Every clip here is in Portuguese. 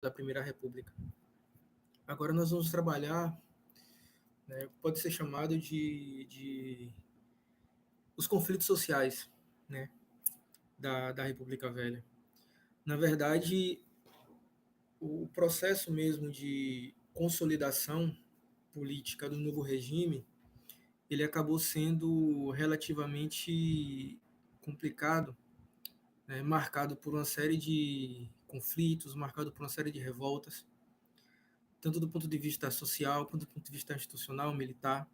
da Primeira República. Agora nós vamos trabalhar, né, pode ser chamado de os conflitos sociais, né, da República Velha. Na verdade, o processo mesmo de consolidação política do novo regime, ele acabou sendo relativamente complicado, né, marcado por uma série de conflitos, marcado por uma série de revoltas, tanto do ponto de vista social quanto do ponto de vista institucional, militar.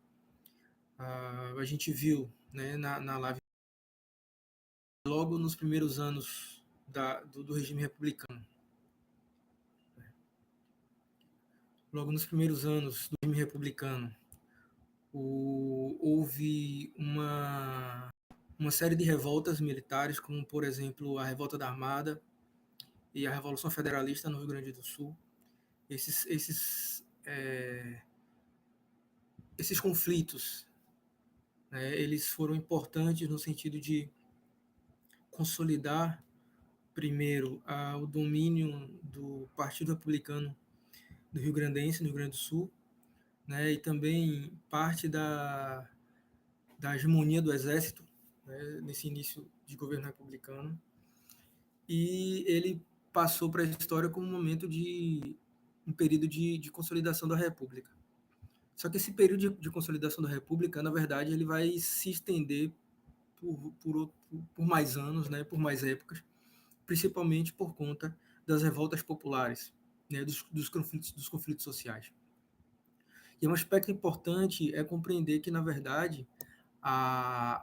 A gente viu, né, na live, logo nos primeiros anos do regime republicano, logo nos primeiros anos do regime republicano, houve uma série de revoltas militares, como, por exemplo, a Revolta da Armada e a Revolução Federalista no Rio Grande do Sul. Esses conflitos, né, eles foram importantes no sentido de consolidar, primeiro, o domínio do Partido Republicano do Rio Grandense, no Rio Grande do Sul, né, e também parte da hegemonia do Exército, né, nesse início de governo republicano. E ele passou para a história como um período de consolidação da República. Só que esse período de consolidação da República, na verdade, ele vai se estender por mais anos, né, por mais épocas, principalmente por conta das revoltas populares, né, dos conflitos sociais. E um aspecto importante é compreender que, na verdade,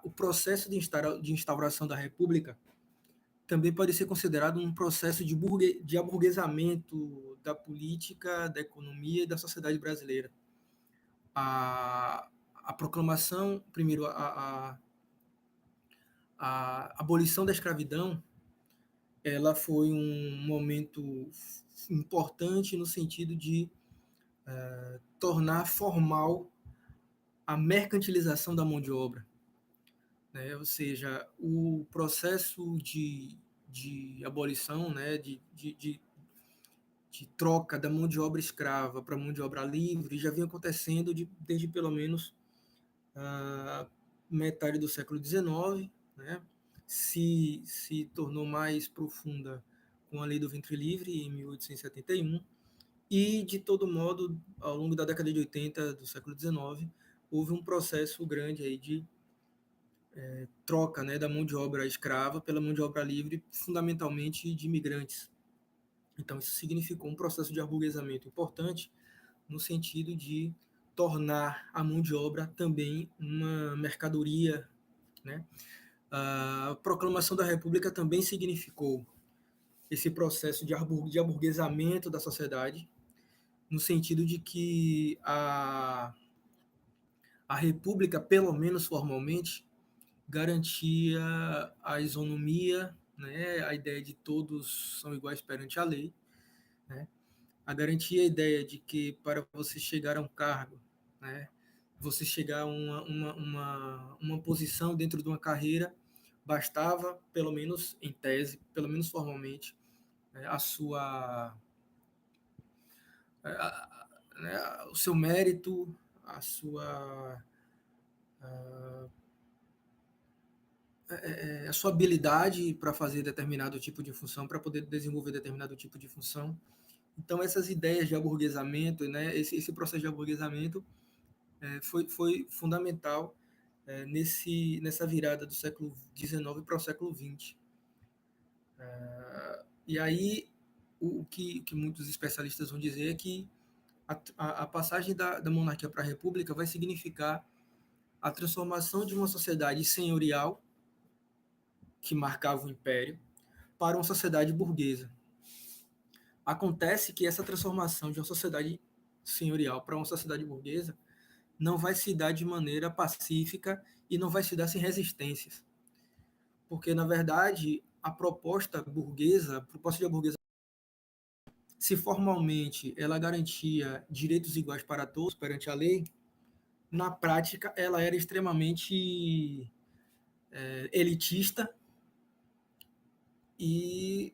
o processo de instauração da República também pode ser considerado um processo de aburguesamento da política, da economia e da sociedade brasileira. A proclamação, primeiro, a abolição da escravidão, ela foi um momento importante no sentido de tornar formal a mercantilização da mão de obra, né? Ou seja, o processo de abolição, né, de troca da mão de obra escrava para mão de obra livre já vinha acontecendo desde pelo menos a metade do século XIX, né? Se tornou mais profunda com a Lei do Ventre Livre, em 1871, e, de todo modo, ao longo da década de 80 do século XIX, houve um processo grande aí de troca, né, da mão de obra escrava pela mão de obra livre, fundamentalmente de imigrantes. Então, isso significou um processo de aburguesamento importante, no sentido de tornar a mão de obra também uma mercadoria, né? A proclamação da República também significou esse processo de aburguesamento da sociedade, no sentido de que a República, pelo menos formalmente, garantia a isonomia, né, a ideia de todos são iguais perante a lei, né, a garantia a ideia de que para você chegar a um cargo, né, você chegar a uma posição dentro de uma carreira, bastava, pelo menos em tese, pelo menos formalmente, né, o seu mérito, a sua habilidade para fazer determinado tipo de função, para poder desenvolver determinado tipo de função. Então, essas ideias de aburguesamento, né, esse processo de aburguesamento foi fundamental nessa virada do século XIX para o século XX. E aí, o que muitos especialistas vão dizer é que a passagem da monarquia para a república vai significar a transformação de uma sociedade senhorial, que marcava o império, para uma sociedade burguesa. Acontece que essa transformação de uma sociedade senhorial para uma sociedade burguesa não vai se dar de maneira pacífica e não vai se dar sem resistências. Porque, na verdade, a proposta de burguesa, se formalmente ela garantia direitos iguais para todos perante a lei, na prática ela era extremamente elitista e,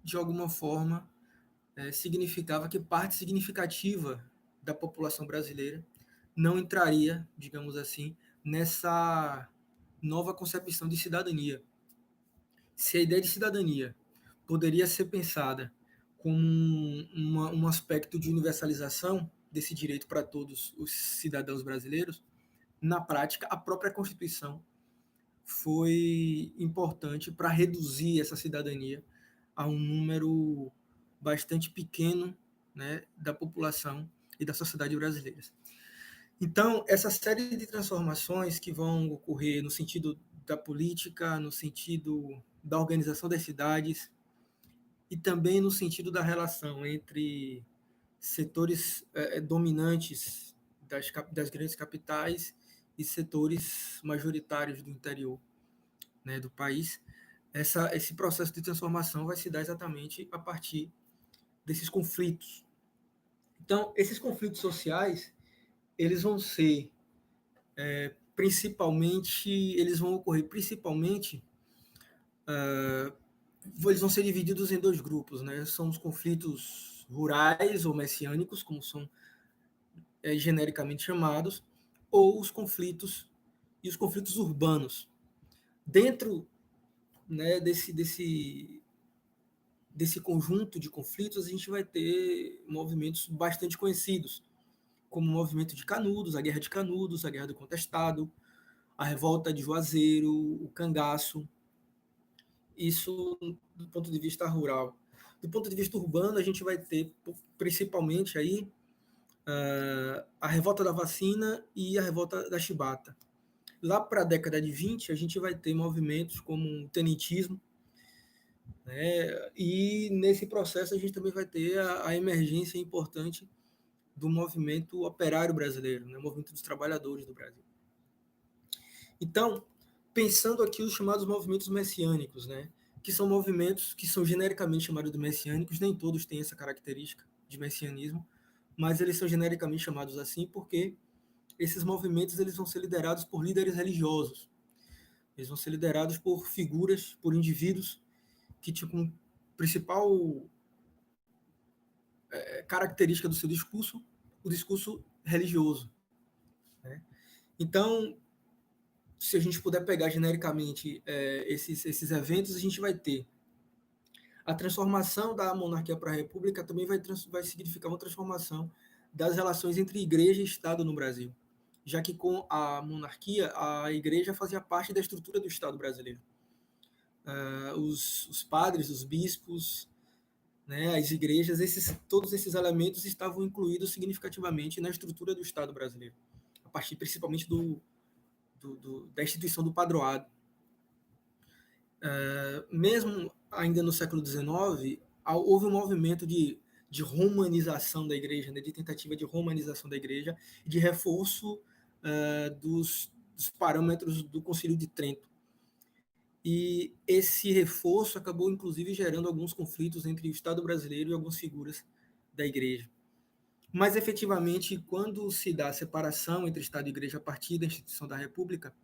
de alguma forma, significava que parte significativa da população brasileira não entraria, digamos assim, nessa nova concepção de cidadania. Se a ideia de cidadania poderia ser pensada como um aspecto de universalização desse direito para todos os cidadãos brasileiros, na prática, a própria Constituição foi importante para reduzir essa cidadania a um número bastante pequeno, né, da população e da sociedade brasileira. Então, essa série de transformações que vão ocorrer no sentido da política, no sentido da organização das cidades e também no sentido da relação entre setores dominantes das grandes capitais e setores majoritários do interior, né, do país, esse processo de transformação vai se dar exatamente a partir desses conflitos. Então, esses conflitos sociais, eles vão ser eles vão ocorrer principalmente, eles vão ser divididos em dois grupos, né? São os conflitos rurais ou messiânicos, como são genericamente chamados, ou os conflitos urbanos. Dentro, né, desse conjunto de conflitos, a gente vai ter movimentos bastante conhecidos, como o movimento de Canudos, a Guerra de Canudos, a Guerra do Contestado, a Revolta de Juazeiro, o Cangaço. Isso do ponto de vista rural. Do ponto de vista urbano, a gente vai ter principalmente aí a Revolta da Vacina e a Revolta da Chibata. Lá para a década de 20, a gente vai ter movimentos como o tenentismo, né? E nesse processo a gente também vai ter a emergência importante do movimento operário brasileiro, né? O movimento dos trabalhadores do Brasil. Então, pensando aqui os chamados movimentos messiânicos, né? Que são movimentos que são genericamente chamados de messiânicos, nem todos têm essa característica de messianismo, mas eles são genericamente chamados assim porque esses movimentos eles vão ser liderados por líderes religiosos, eles vão ser liderados por figuras, por indivíduos que tinham como principal característica do seu discurso o discurso religioso, né? Então, se a gente puder pegar genericamente esses eventos, a gente vai ter a transformação da monarquia para a república, também vai significar uma transformação das relações entre igreja e Estado no Brasil, já que com a monarquia, a igreja fazia parte da estrutura do Estado brasileiro. Os padres, os bispos, né, as igrejas, todos esses elementos estavam incluídos significativamente na estrutura do Estado brasileiro, a partir principalmente da instituição do padroado. Mesmo ainda no século XIX, houve um movimento de romanização da igreja, né, de tentativa de romanização da igreja, de reforço dos parâmetros do Concílio de Trento. E esse reforço acabou, inclusive, gerando alguns conflitos entre o Estado brasileiro e algumas figuras da igreja. Mas, efetivamente, quando se dá a separação entre Estado e igreja a partir da instituição da República,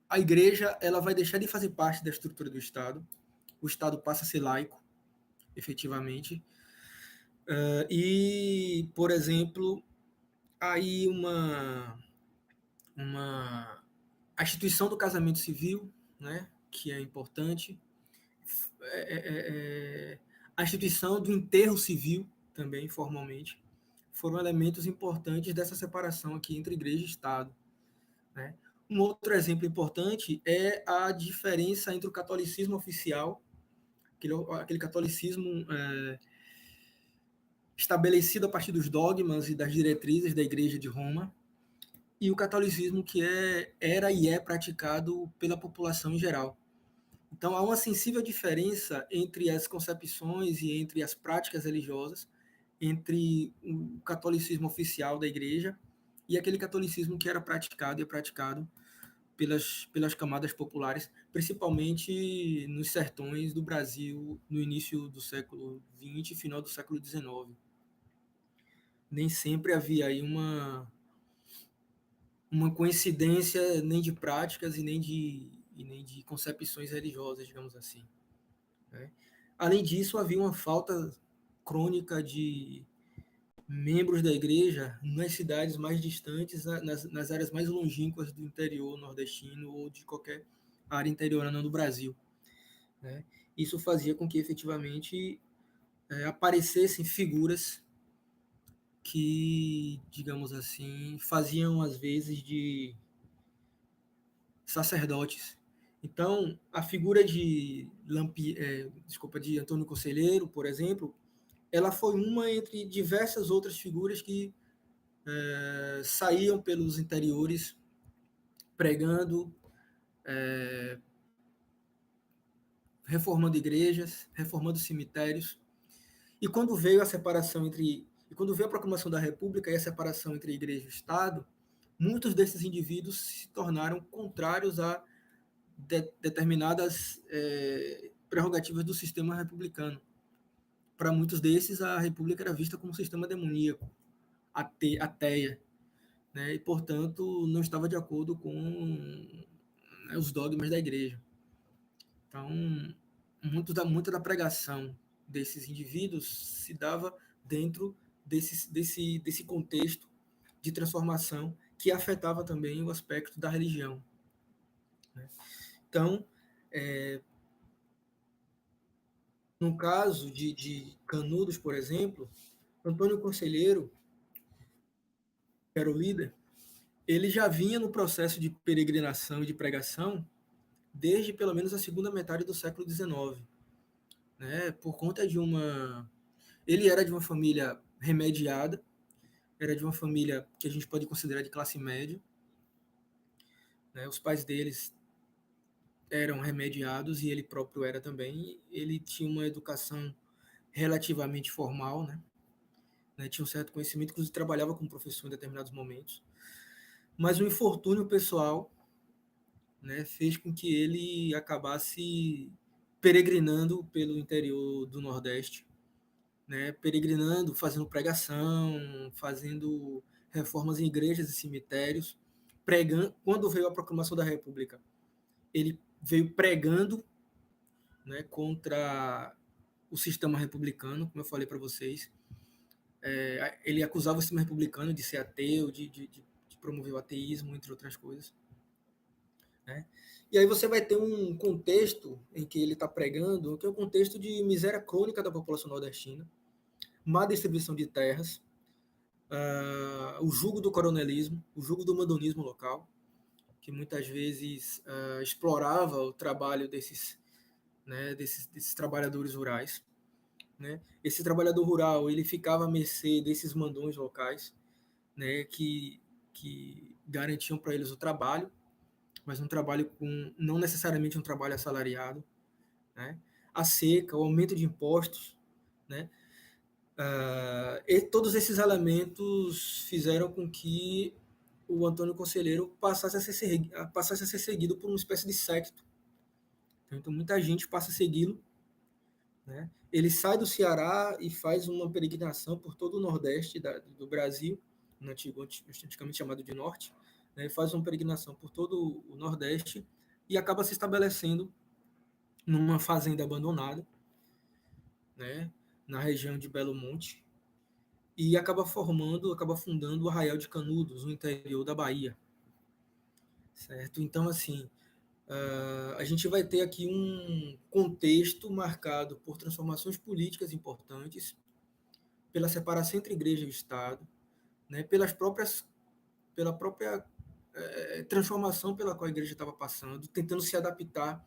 a igreja ela vai deixar de fazer parte da estrutura do Estado, o Estado passa a ser laico, efetivamente, e, por exemplo, aí a instituição do casamento civil, né, que é importante, a instituição do enterro civil, também formalmente, foram elementos importantes dessa separação aqui entre igreja e Estado, né? Um outro exemplo importante é a diferença entre o catolicismo oficial, aquele catolicismo estabelecido a partir dos dogmas e das diretrizes da Igreja de Roma, e o catolicismo que era e é praticado pela população em geral. Então, há uma sensível diferença entre as concepções e entre as práticas religiosas, entre o catolicismo oficial da Igreja e aquele catolicismo que era praticado e é praticado pelas camadas populares, principalmente nos sertões do Brasil no início do século XX e final do século XIX. Nem sempre havia aí uma coincidência nem de práticas e nem de concepções religiosas, digamos assim, né? Além disso, havia uma falta crônica de membros da igreja nas cidades mais distantes, nas áreas mais longínquas do interior nordestino ou de qualquer área interiorana do Brasil, né? Isso fazia com que efetivamente aparecessem figuras que, digamos assim, faziam às vezes de sacerdotes. Então, a figura de Antônio Conselheiro, por exemplo, ela foi uma entre diversas outras figuras que saíam pelos interiores pregando, reformando igrejas, reformando cemitérios. E quando veio a separação entre e quando veio a proclamação da República e a separação entre igreja e Estado, muitos desses indivíduos se tornaram contrários a determinadas prerrogativas do sistema republicano. Para muitos desses, a República era vista como um sistema demoníaco, ateia, né? E, portanto, não estava de acordo com, né, os dogmas da igreja. Então, muita da pregação desses indivíduos se dava dentro desse contexto de transformação que afetava também o aspecto da religião, né? Então, no caso de Canudos, por exemplo, Antônio Conselheiro, que era o líder, ele já vinha no processo de peregrinação e de pregação desde pelo menos a segunda metade do século XIX, né? Por conta de uma... Ele era de uma família remediada, era de uma família que a gente pode considerar de classe média, né? Os pais deles eram remediados e ele próprio era também. Ele tinha uma educação relativamente formal, né? Tinha um certo conhecimento, inclusive trabalhava como professor em determinados momentos. Mas o infortúnio pessoal, né, fez com que ele acabasse peregrinando pelo interior do Nordeste, né, peregrinando, fazendo pregação, fazendo reformas em igrejas e cemitérios, pregando. Quando veio a proclamação da República, ele veio pregando, né, contra o sistema republicano, como eu falei para vocês. Ele acusava o sistema republicano de ser ateu, de promover o ateísmo, entre outras coisas, né? E aí você vai ter um contexto em que ele está pregando, que é o contexto de miséria crônica da população nordestina, má distribuição de terras, o jugo do coronelismo, o jugo do mandonismo local, que muitas vezes explorava o trabalho desses trabalhadores rurais, né? Esse trabalhador rural ele ficava à mercê desses mandões locais, né, que garantiam para eles o trabalho, mas um trabalho com não necessariamente um trabalho assalariado, né? A seca, o aumento de impostos, né? E todos esses elementos fizeram com que o Antônio Conselheiro passasse a ser seguido por uma espécie de secto. Então muita gente passa a segui-lo, né? Ele sai do Ceará e faz uma peregrinação por todo o Nordeste do Brasil, antigamente chamado de Norte, né? Faz uma peregrinação por todo o Nordeste e acaba se estabelecendo numa fazenda abandonada, né? Na região de Belo Monte, e acaba fundando o Arraial de Canudos, no interior da Bahia, certo? Então, assim, a gente vai ter aqui um contexto marcado por transformações políticas importantes, pela separação entre igreja e Estado, né? Pela própria transformação pela qual a igreja estava passando, tentando se adaptar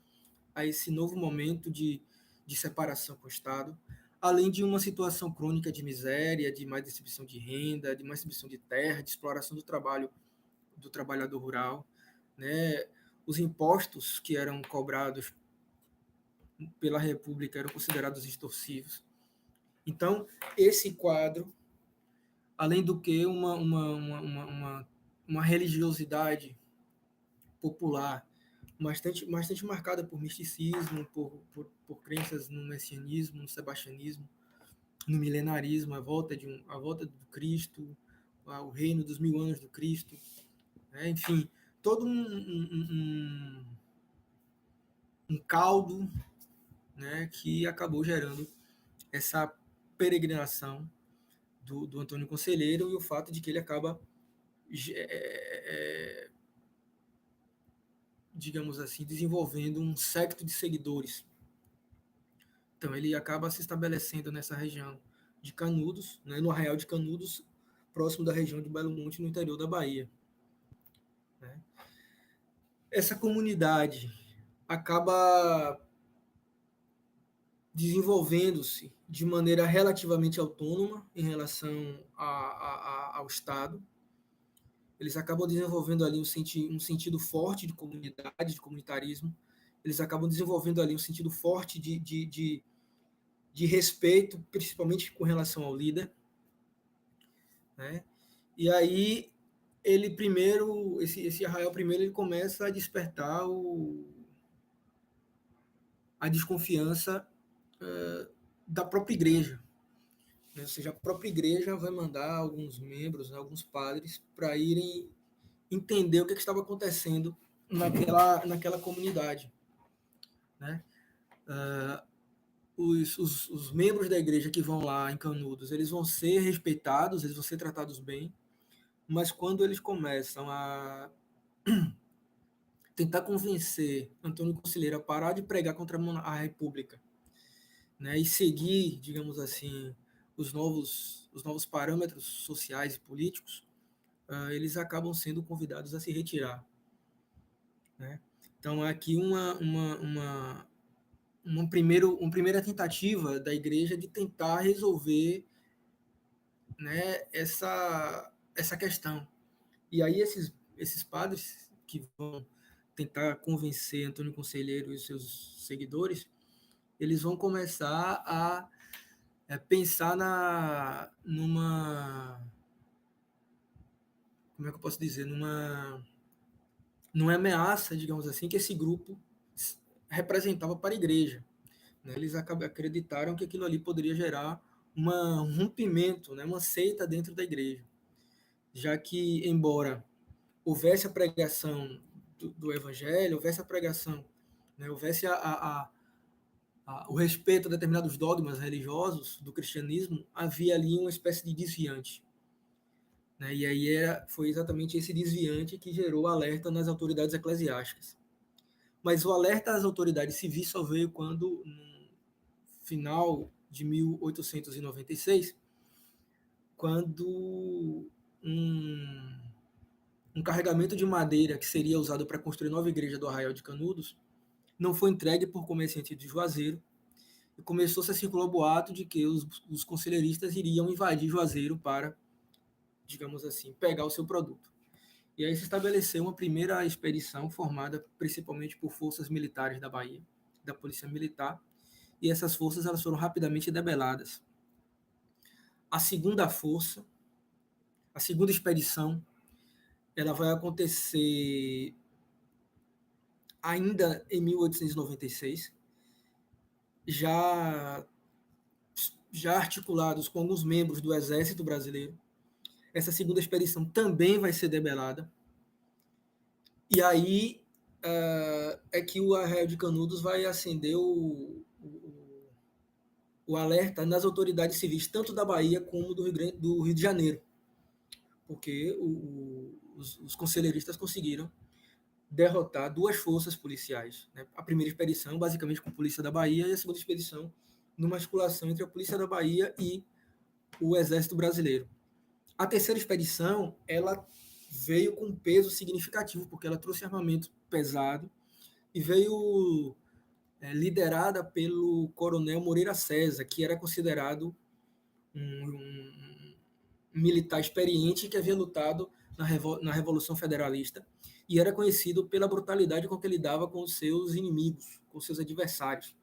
a esse novo momento de separação com o Estado, além de uma situação crônica de miséria, de má distribuição de renda, de má distribuição de terra, de exploração do trabalho do trabalhador rural, né? Os impostos que eram cobrados pela República eram considerados extorsivos. Então, esse quadro, além do que uma religiosidade popular bastante marcada por misticismo, por crenças no messianismo, no sebastianismo, no milenarismo, a volta do Cristo, o reino dos 1000 anos do Cristo, né? Enfim, todo um caldo, né, que acabou gerando essa peregrinação do Antônio Conselheiro e o fato de que ele acaba, digamos assim, desenvolvendo um séquito de seguidores. Então ele acaba se estabelecendo nessa região de Canudos, né, no Arraial de Canudos, próximo da região de Belo Monte, no interior da Bahia. Né? Essa comunidade acaba desenvolvendo-se de maneira relativamente autônoma em relação ao Estado. Eles acabam desenvolvendo ali um sentido forte de comunidade, de comunitarismo. Eles acabam desenvolvendo ali um sentido forte de respeito, principalmente com relação ao líder. Né? E aí, ele primeiro, esse arraial primeiro, ele começa a despertar a desconfiança da própria igreja. Né? Ou seja, a própria igreja vai mandar alguns membros, né, alguns padres, para irem entender o que estava acontecendo naquela comunidade. Né? Os membros da igreja que vão lá em Canudos, eles vão ser respeitados, eles vão ser tratados bem, mas quando eles começam a tentar convencer Antônio Conselheiro a parar de pregar contra a República, né, e seguir, digamos assim, os novos parâmetros sociais e políticos, eles acabam sendo convidados a se retirar. Né? Então, aqui uma primeira tentativa da igreja de tentar resolver, né, essa questão. E aí esses padres que vão tentar convencer Antônio Conselheiro e os seus seguidores, eles vão começar a pensar numa, como é que eu posso dizer, numa ameaça, digamos assim, que esse grupo representava para a igreja. Né? Eles acreditaram que aquilo ali poderia gerar um rompimento, né? Uma seita dentro da igreja, já que, embora houvesse a pregação do evangelho, houvesse a pregação, né? Houvesse o respeito a determinados dogmas religiosos do cristianismo, havia ali uma espécie de desviante. Né? E aí foi exatamente esse desviante que gerou alerta nas autoridades eclesiásticas. Mas o alerta às autoridades civis só veio quando, no final de 1896, quando um carregamento de madeira que seria usado para construir a nova igreja do Arraial de Canudos não foi entregue por comerciantes de Juazeiro, e começou-se a circular o boato de que os conselheiristas iriam invadir Juazeiro para, digamos assim, pegar o seu produto. E aí se estabeleceu uma primeira expedição formada principalmente por forças militares da Bahia, da Polícia Militar, e essas forças elas foram rapidamente debeladas. A segunda força, a segunda expedição, ela vai acontecer ainda em 1896, já articulados com alguns membros do Exército Brasileiro. Essa segunda expedição também vai ser debelada. E aí é que o Arraial de Canudos vai acender o alerta nas autoridades civis, tanto da Bahia como do Rio de Janeiro, porque os conselheiristas conseguiram derrotar duas forças policiais. Né? A primeira expedição, basicamente com a Polícia da Bahia, e a segunda expedição, numa articulação entre a Polícia da Bahia e o Exército Brasileiro. A terceira expedição, ela veio com peso significativo, porque ela trouxe armamento pesado e veio liderada pelo coronel Moreira César, que era considerado um militar experiente que havia lutado na Revolução Federalista e era conhecido pela brutalidade com que ele lidava com os seus inimigos, com os seus adversários.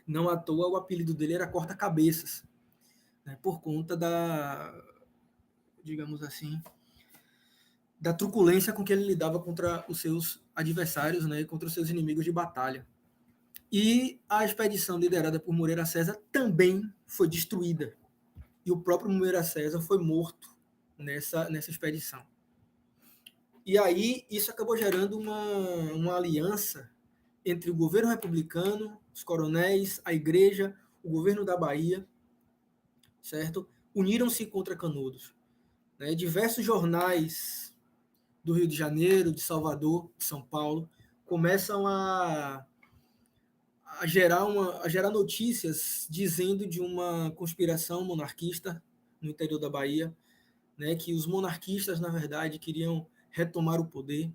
Não à toa o apelido dele era Corta-Cabeças, né, por conta digamos assim, da truculência com que ele lidava contra os seus adversários, né, e contra os seus inimigos de batalha. E a expedição liderada por Moreira César também foi destruída. E o próprio Moreira César foi morto nessa expedição. E aí isso acabou gerando uma aliança entre o governo republicano, os coronéis, a igreja, o governo da Bahia, certo? Uniram-se contra Canudos. Né? Diversos jornais do Rio de Janeiro, de Salvador, de São Paulo, começam a gerar notícias dizendo de uma conspiração monarquista no interior da Bahia, né, que os monarquistas, na verdade, queriam retomar o poder.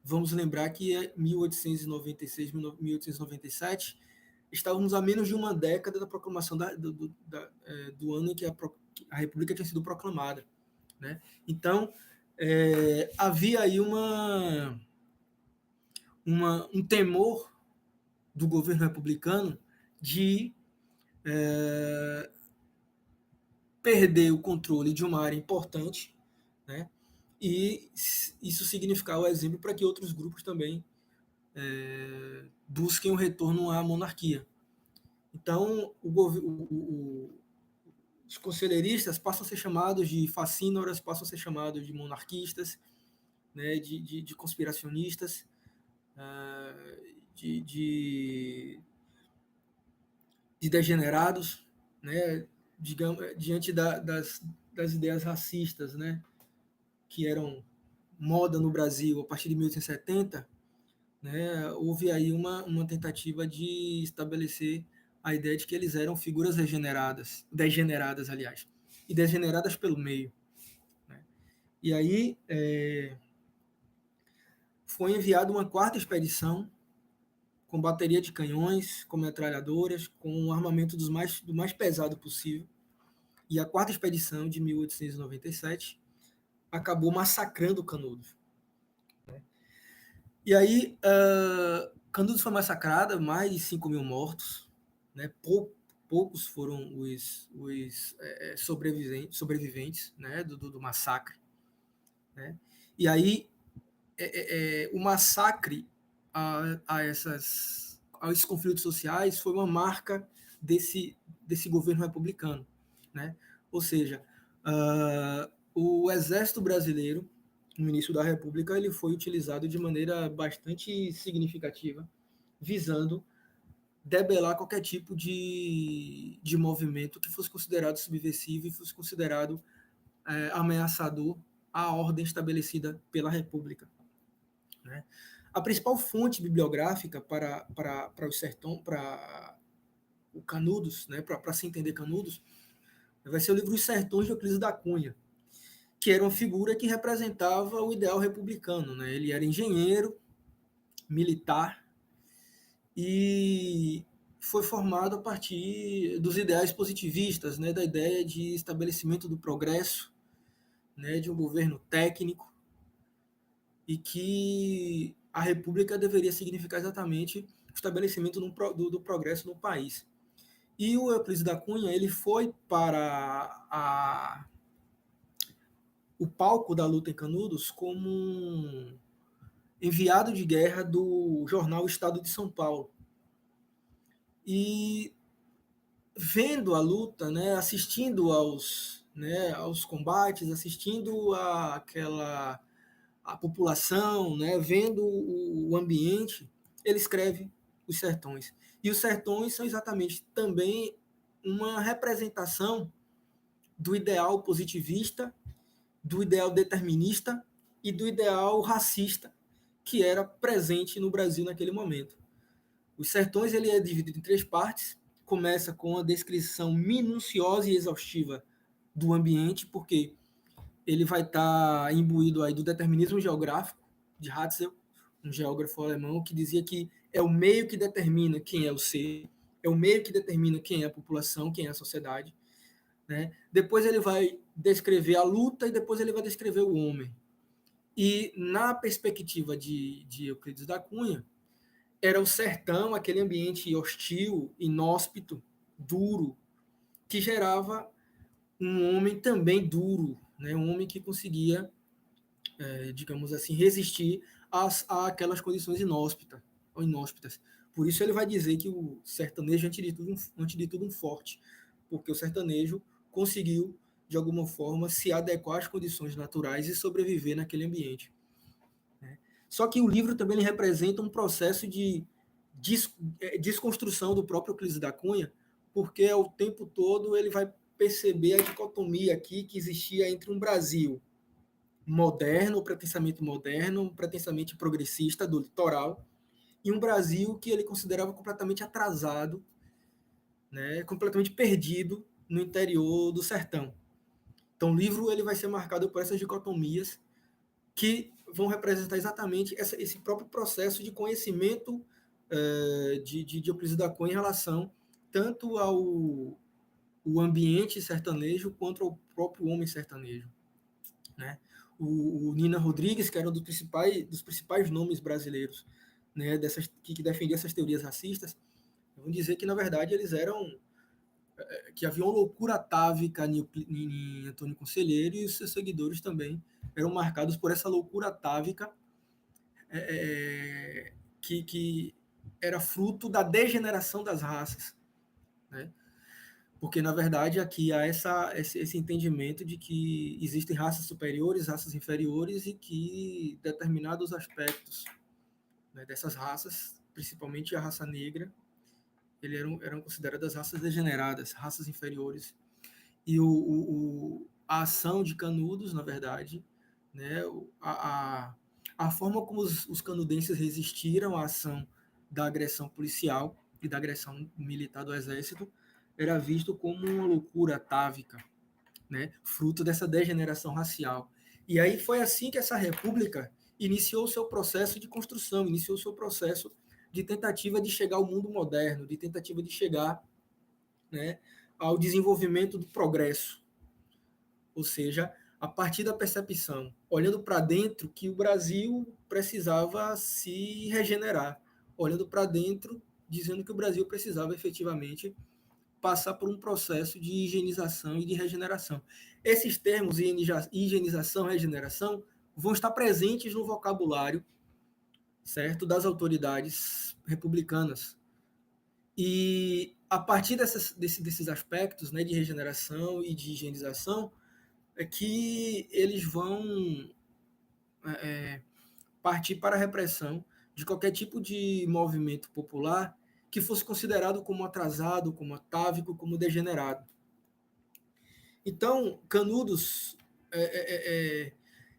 Vamos lembrar que em 1896, 1897, estávamos a menos de uma década da proclamação do ano em que a República tinha sido proclamada. Né? Então, havia aí um temor do governo republicano de perder o controle de uma área importante, né? E isso significar o exemplo para que outros grupos também busquem o retorno à monarquia. Então, os conselheiristas passam a ser chamados de facínoras, passam a ser chamados de monarquistas, né, de conspiracionistas, de degenerados, né, digamos, diante das ideias racistas, né, que eram moda no Brasil a partir de 1870, né, houve aí uma tentativa de estabelecer a ideia de que eles eram figuras degeneradas, aliás, e degeneradas pelo meio. Né? E aí foi enviada uma quarta expedição com bateria de canhões, com metralhadoras, com um armamento do mais pesado possível. E a quarta expedição, de 1897, acabou massacrando Canudos. E aí, Canudos foi massacrada, mais de 5 mil mortos, né? Poucos foram os sobreviventes, né? do massacre. Né? E aí, o massacre a esses conflitos sociais foi uma marca desse governo republicano. Né? Ou seja, o exército brasileiro, no início da República, ele foi utilizado de maneira bastante significativa, visando debelar qualquer tipo de movimento que fosse considerado subversivo e fosse considerado ameaçador à ordem estabelecida pela República. Né? A principal fonte bibliográfica para o sertão, para o Canudos, né, para se entender Canudos, vai ser o livro Os Sertões de Euclides da Cunha, que era uma figura que representava o ideal republicano. Né? Ele era engenheiro, militar, e foi formado a partir dos ideais positivistas, né? Da ideia de estabelecimento do progresso, né? De um governo técnico, e que a república deveria significar exatamente o estabelecimento do progresso no país. E o Euclides da Cunha, ele foi para o palco da luta em Canudos como um enviado de guerra do jornal Estado de São Paulo. E vendo a luta, né, assistindo aos combates, assistindo a população, né, vendo o ambiente, ele escreve Os Sertões. E os sertões são exatamente também uma representação do ideal positivista, do ideal determinista e do ideal racista que era presente no Brasil naquele momento. Os Sertões ele é dividido em 3 partes. Começa com a descrição minuciosa e exaustiva do ambiente, porque ele vai estar imbuído aí do determinismo geográfico de Hatzel, um geógrafo alemão, que dizia que é o meio que determina quem é o ser, é o meio que determina quem é a população, quem é a sociedade. Né? Depois ele vai descrever a luta e depois ele vai descrever o homem. E na perspectiva de Euclides da Cunha, era o sertão, aquele ambiente hostil, inóspito, duro, que gerava um homem também duro, né? Um homem que conseguia, digamos assim, resistir àquelas condições inóspitas. Por isso ele vai dizer que o sertanejo é, antes de tudo, um forte, porque o sertanejo conseguiu, de alguma forma, se adequar às condições naturais e sobreviver naquele ambiente. Né? Só que o livro também ele representa um processo de desconstrução do próprio Euclides da Cunha, porque ao tempo todo ele vai perceber a dicotomia aqui que existia entre um Brasil moderno, pretensamente progressista do litoral, e um Brasil que ele considerava completamente atrasado, né, completamente perdido no interior do sertão. Então o livro ele vai ser marcado por essas dicotomias que vão representar exatamente esse próprio processo de conhecimento de Euclides da Cunha em relação tanto ao o ambiente sertanejo quanto ao próprio homem sertanejo, né? O Nina Rodrigues, que era um dos principais nomes brasileiros, né, que defendia essas teorias racistas, vão dizer que na verdade eles eram que havia uma loucura atávica em Antônio Conselheiro e os seus seguidores também eram marcados por essa loucura atávica que era fruto da degeneração das raças, né? Porque, na verdade, aqui há esse entendimento de que existem raças superiores, raças inferiores e que determinados aspectos, né, dessas raças, principalmente a raça negra, eram consideradas raças degeneradas, raças inferiores. E a ação de Canudos, na verdade, né, a forma como os canudenses resistiram à ação da agressão policial e da agressão militar do exército era visto como uma loucura atávica, né, fruto dessa degeneração racial. E aí foi assim que essa república iniciou o seu processo de construção, iniciou o seu processo de tentativa de chegar ao mundo moderno, de tentativa de chegar, né, ao desenvolvimento do progresso. Ou seja, a partir da percepção, olhando para dentro, que o Brasil precisava se regenerar, olhando para dentro, dizendo que o Brasil precisava efetivamente passar por um processo de higienização e de regeneração. Esses termos, higienização, regeneração, vão estar presentes no vocabulário, certo, das autoridades republicanas. E a partir desses aspectos, né, de regeneração e de higienização, é que eles vão partir para a repressão de qualquer tipo de movimento popular que fosse considerado como atrasado, como atávico, como degenerado. Então, Canudos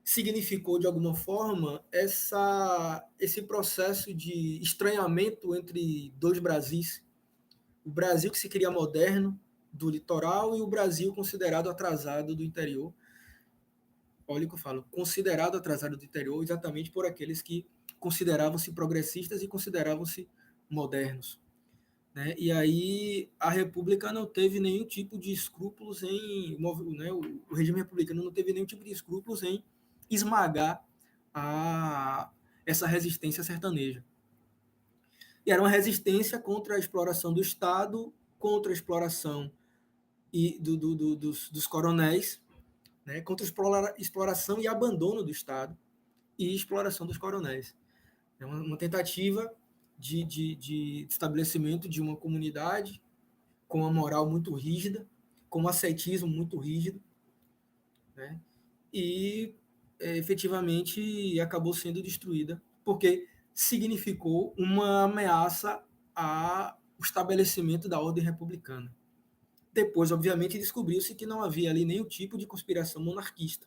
significou, de alguma forma, esse processo de estranhamento entre dois Brasis. O Brasil que se cria moderno, do litoral, e o Brasil considerado atrasado do interior. Olha o que eu falo, considerado atrasado do interior exatamente por aqueles que consideravam-se progressistas e consideravam-se modernos, né? E aí a República não teve nenhum tipo de escrúpulos né, o regime republicano não teve nenhum tipo de escrúpulos em esmagar essa resistência sertaneja. E era uma resistência contra a exploração do Estado, contra a exploração dos coronéis, né, contra a exploração e abandono do Estado e exploração dos coronéis. É uma tentativa de estabelecimento de uma comunidade com uma moral muito rígida, com um ascetismo muito rígido, né? E efetivamente acabou sendo destruída, porque significou uma ameaça ao estabelecimento da ordem republicana. Depois, obviamente, descobriu-se que não havia ali nenhum tipo de conspiração monarquista,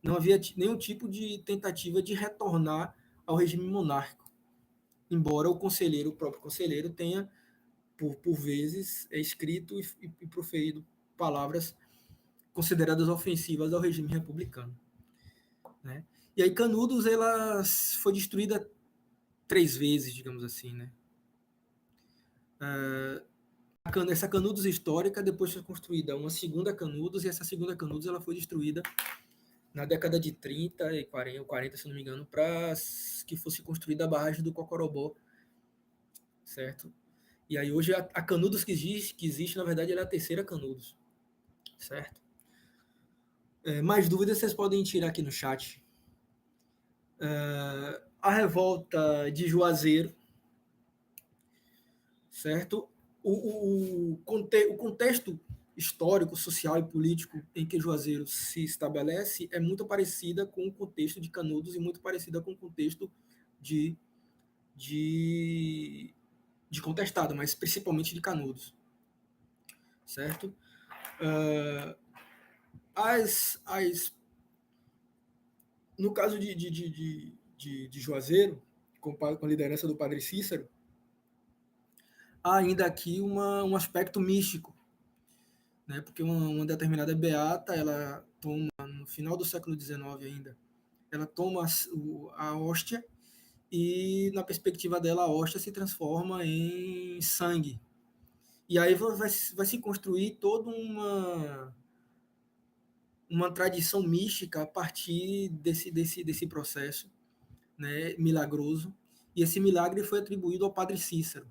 não havia nenhum tipo de tentativa de retornar ao regime monárquico, embora o próprio conselheiro tenha, por vezes, escrito e proferido palavras consideradas ofensivas ao regime republicano, né? E aí Canudos ela foi destruída 3 vezes, digamos assim, né? Essa Canudos histórica depois foi construída uma segunda Canudos, e essa segunda Canudos ela foi destruída na década de 30 e 40, se não me engano, para que fosse construída a barragem do Cocorobó, certo? E aí hoje a Canudos que existe, na verdade, ela é a terceira Canudos, certo? Mais dúvidas vocês podem tirar aqui no chat. A revolta de Juazeiro, certo? O contexto histórico, social e político em que Juazeiro se estabelece é muito parecida com o contexto de Canudos e muito parecida com o contexto de de Contestado, mas principalmente de Canudos, certo? Uh, no caso de Juazeiro, com a liderança do Padre Cícero, há ainda aqui um aspecto místico, né? Porque uma determinada beata, ela toma, no final do século XIX ainda, ela toma a hóstia e, na perspectiva dela, a hóstia se transforma em sangue. E aí vai se construir toda uma tradição mística a partir desse processo, né, milagroso. E esse milagre foi atribuído ao Padre Cícero,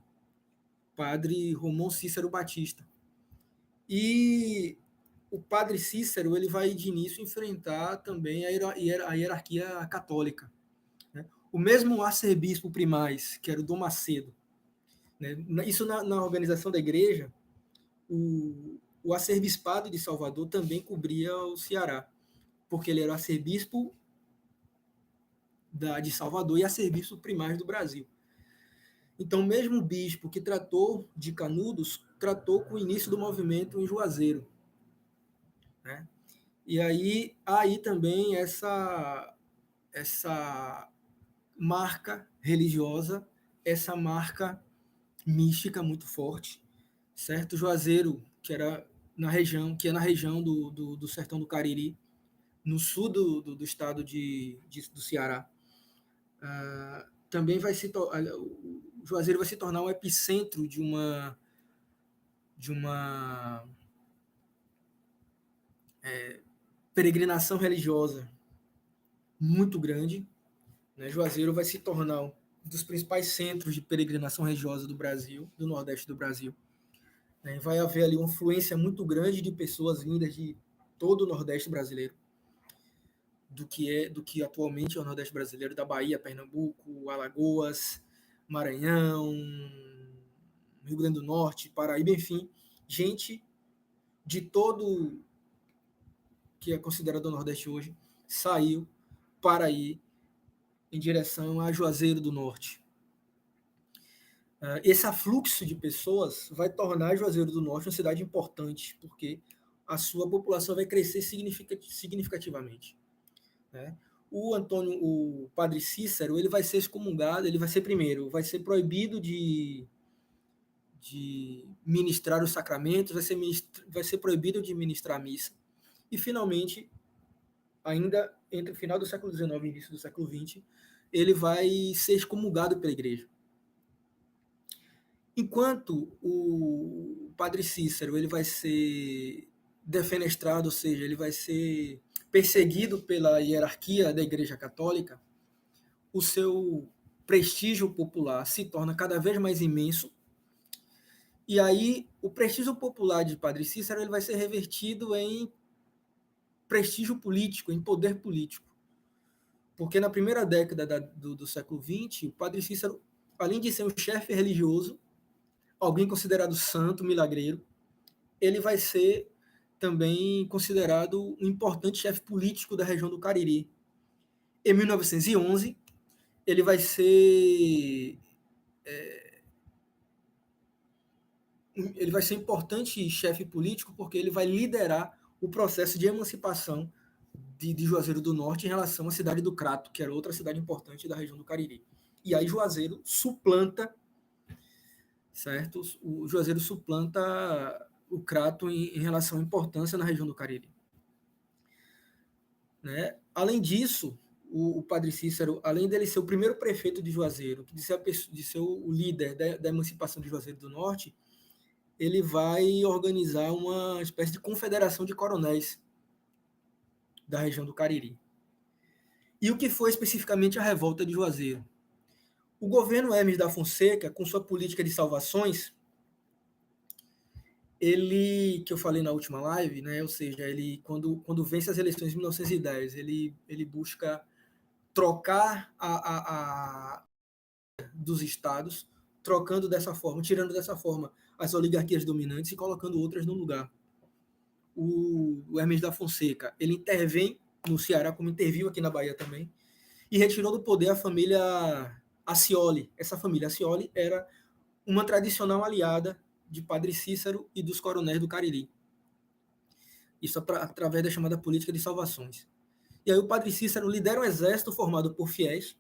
Padre Romão Cícero Batista. E o Padre Cícero ele vai de início enfrentar também a hierarquia católica, né? O mesmo arcebispo primaz, que era o Dom Macedo, né? Isso na organização da igreja, o arcebispado de Salvador também cobria o Ceará, porque ele era arcebispo de Salvador e arcebispo primaz do Brasil. Então, mesmo o bispo que tratou de Canudos, tratou com o início do movimento em Juazeiro, né? E aí também essa marca religiosa, essa marca mística muito forte, certo? Juazeiro, que é na região do Sertão do Cariri, no sul do estado do Ceará, também o Juazeiro vai se tornar um epicentro de uma peregrinação religiosa muito grande, né? Juazeiro vai se tornar um dos principais centros de peregrinação religiosa do Brasil, do Nordeste do Brasil, né? Vai haver ali uma influência muito grande de pessoas vindas de todo o Nordeste brasileiro, do que atualmente é o Nordeste brasileiro, da Bahia, Pernambuco, Alagoas, Maranhão, Rio Grande do Norte, Paraíba, enfim, gente de todo que é considerado o Nordeste hoje saiu para ir em direção a Juazeiro do Norte. Esse afluxo de pessoas vai tornar Juazeiro do Norte uma cidade importante, porque a sua população vai crescer significativamente, né? O Padre Cícero, ele vai ser excomungado, ele vai ser primeiro, vai ser proibido de ministrar os sacramentos, vai ser proibido de ministrar a missa. E, finalmente, ainda entre o final do século XIX e início do século XX, ele vai ser excomungado pela igreja. Enquanto o Padre Cícero ele vai ser defenestrado, ou seja, ele vai ser perseguido pela hierarquia da Igreja Católica, o seu prestígio popular se torna cada vez mais imenso. E aí o prestígio popular de Padre Cícero ele vai ser revertido em prestígio político, em poder político. Porque na primeira década do século XX, o Padre Cícero, além de ser um chefe religioso, alguém considerado santo, milagreiro, ele vai ser também considerado um importante chefe político da região do Cariri. Em 1911, ele vai ser importante chefe político porque ele vai liderar o processo de emancipação de Juazeiro do Norte em relação à cidade do Crato, que era outra cidade importante da região do Cariri. E aí Juazeiro suplanta, certo? O Juazeiro suplanta o Crato em relação à importância na região do Cariri, né? Além disso, o Padre Cícero, além dele ser o primeiro prefeito de Juazeiro, de ser o líder da emancipação de Juazeiro do Norte, ele vai organizar uma espécie de confederação de coronéis da região do Cariri. E o que foi especificamente a revolta de Juazeiro? O governo Hermes da Fonseca, com sua política de salvações, ele, que eu falei na última live, né, ou seja, ele quando vence as eleições em 1910, ele busca trocar a dos estados, trocando dessa forma, tirando dessa forma as oligarquias dominantes e colocando outras no lugar. O Hermes da Fonseca, ele intervém no Ceará, como interviu aqui na Bahia também, e retirou do poder a família Accioli. Essa família Accioli era uma tradicional aliada de Padre Cícero e dos coronéis do Cariri. Isso através da chamada política de salvações. E aí o Padre Cícero lidera um exército formado por fiéis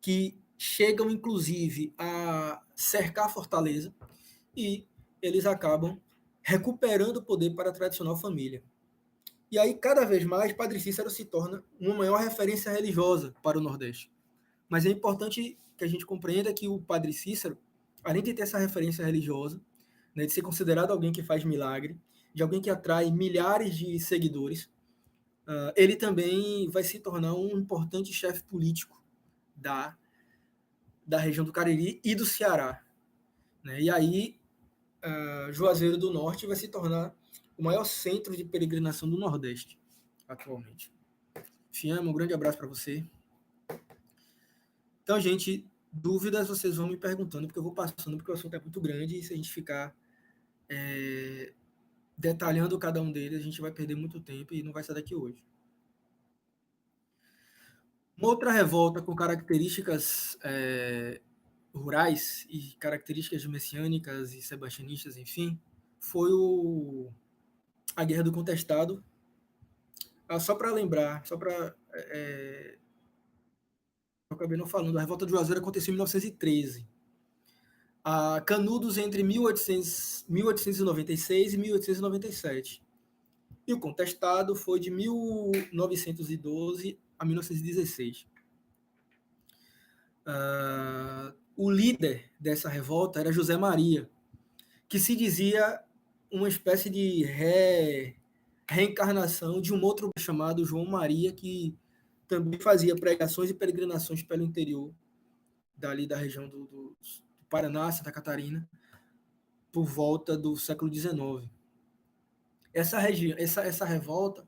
que chegam, inclusive, a cercar a fortaleza e eles acabam recuperando o poder para a tradicional família. E aí, cada vez mais, Padre Cícero se torna uma maior referência religiosa para o Nordeste. Mas é importante que a gente compreenda que o Padre Cícero, além de ter essa referência religiosa, né, de ser considerado alguém que faz milagre, de alguém que atrai milhares de seguidores, ele também vai se tornar um importante chefe político da, da região do Cariri e do Ceará. Né? E aí, Juazeiro do Norte vai se tornar o maior centro de peregrinação do Nordeste, atualmente. Fiamma, um grande abraço para você. Então, gente, dúvidas vocês vão me perguntando, porque eu vou passando, porque o assunto é muito grande, e se a gente ficar detalhando cada um deles, a gente vai perder muito tempo e não vai sair daqui hoje. Uma outra revolta com características rurais e características messiânicas e sebastianistas, enfim, foi a Guerra do Contestado. Só para lembrar, eu acabei não falando, a revolta de Juazeiro aconteceu em 1913. Canudos entre 1896 e 1897. E o Contestado foi de 1912 a 1916. O líder dessa revolta era José Maria, que se dizia uma espécie de reencarnação de um outro chamado João Maria, que também fazia pregações e peregrinações pelo interior dali da região do Paraná, Santa Catarina, por volta do século XIX. Essa revolta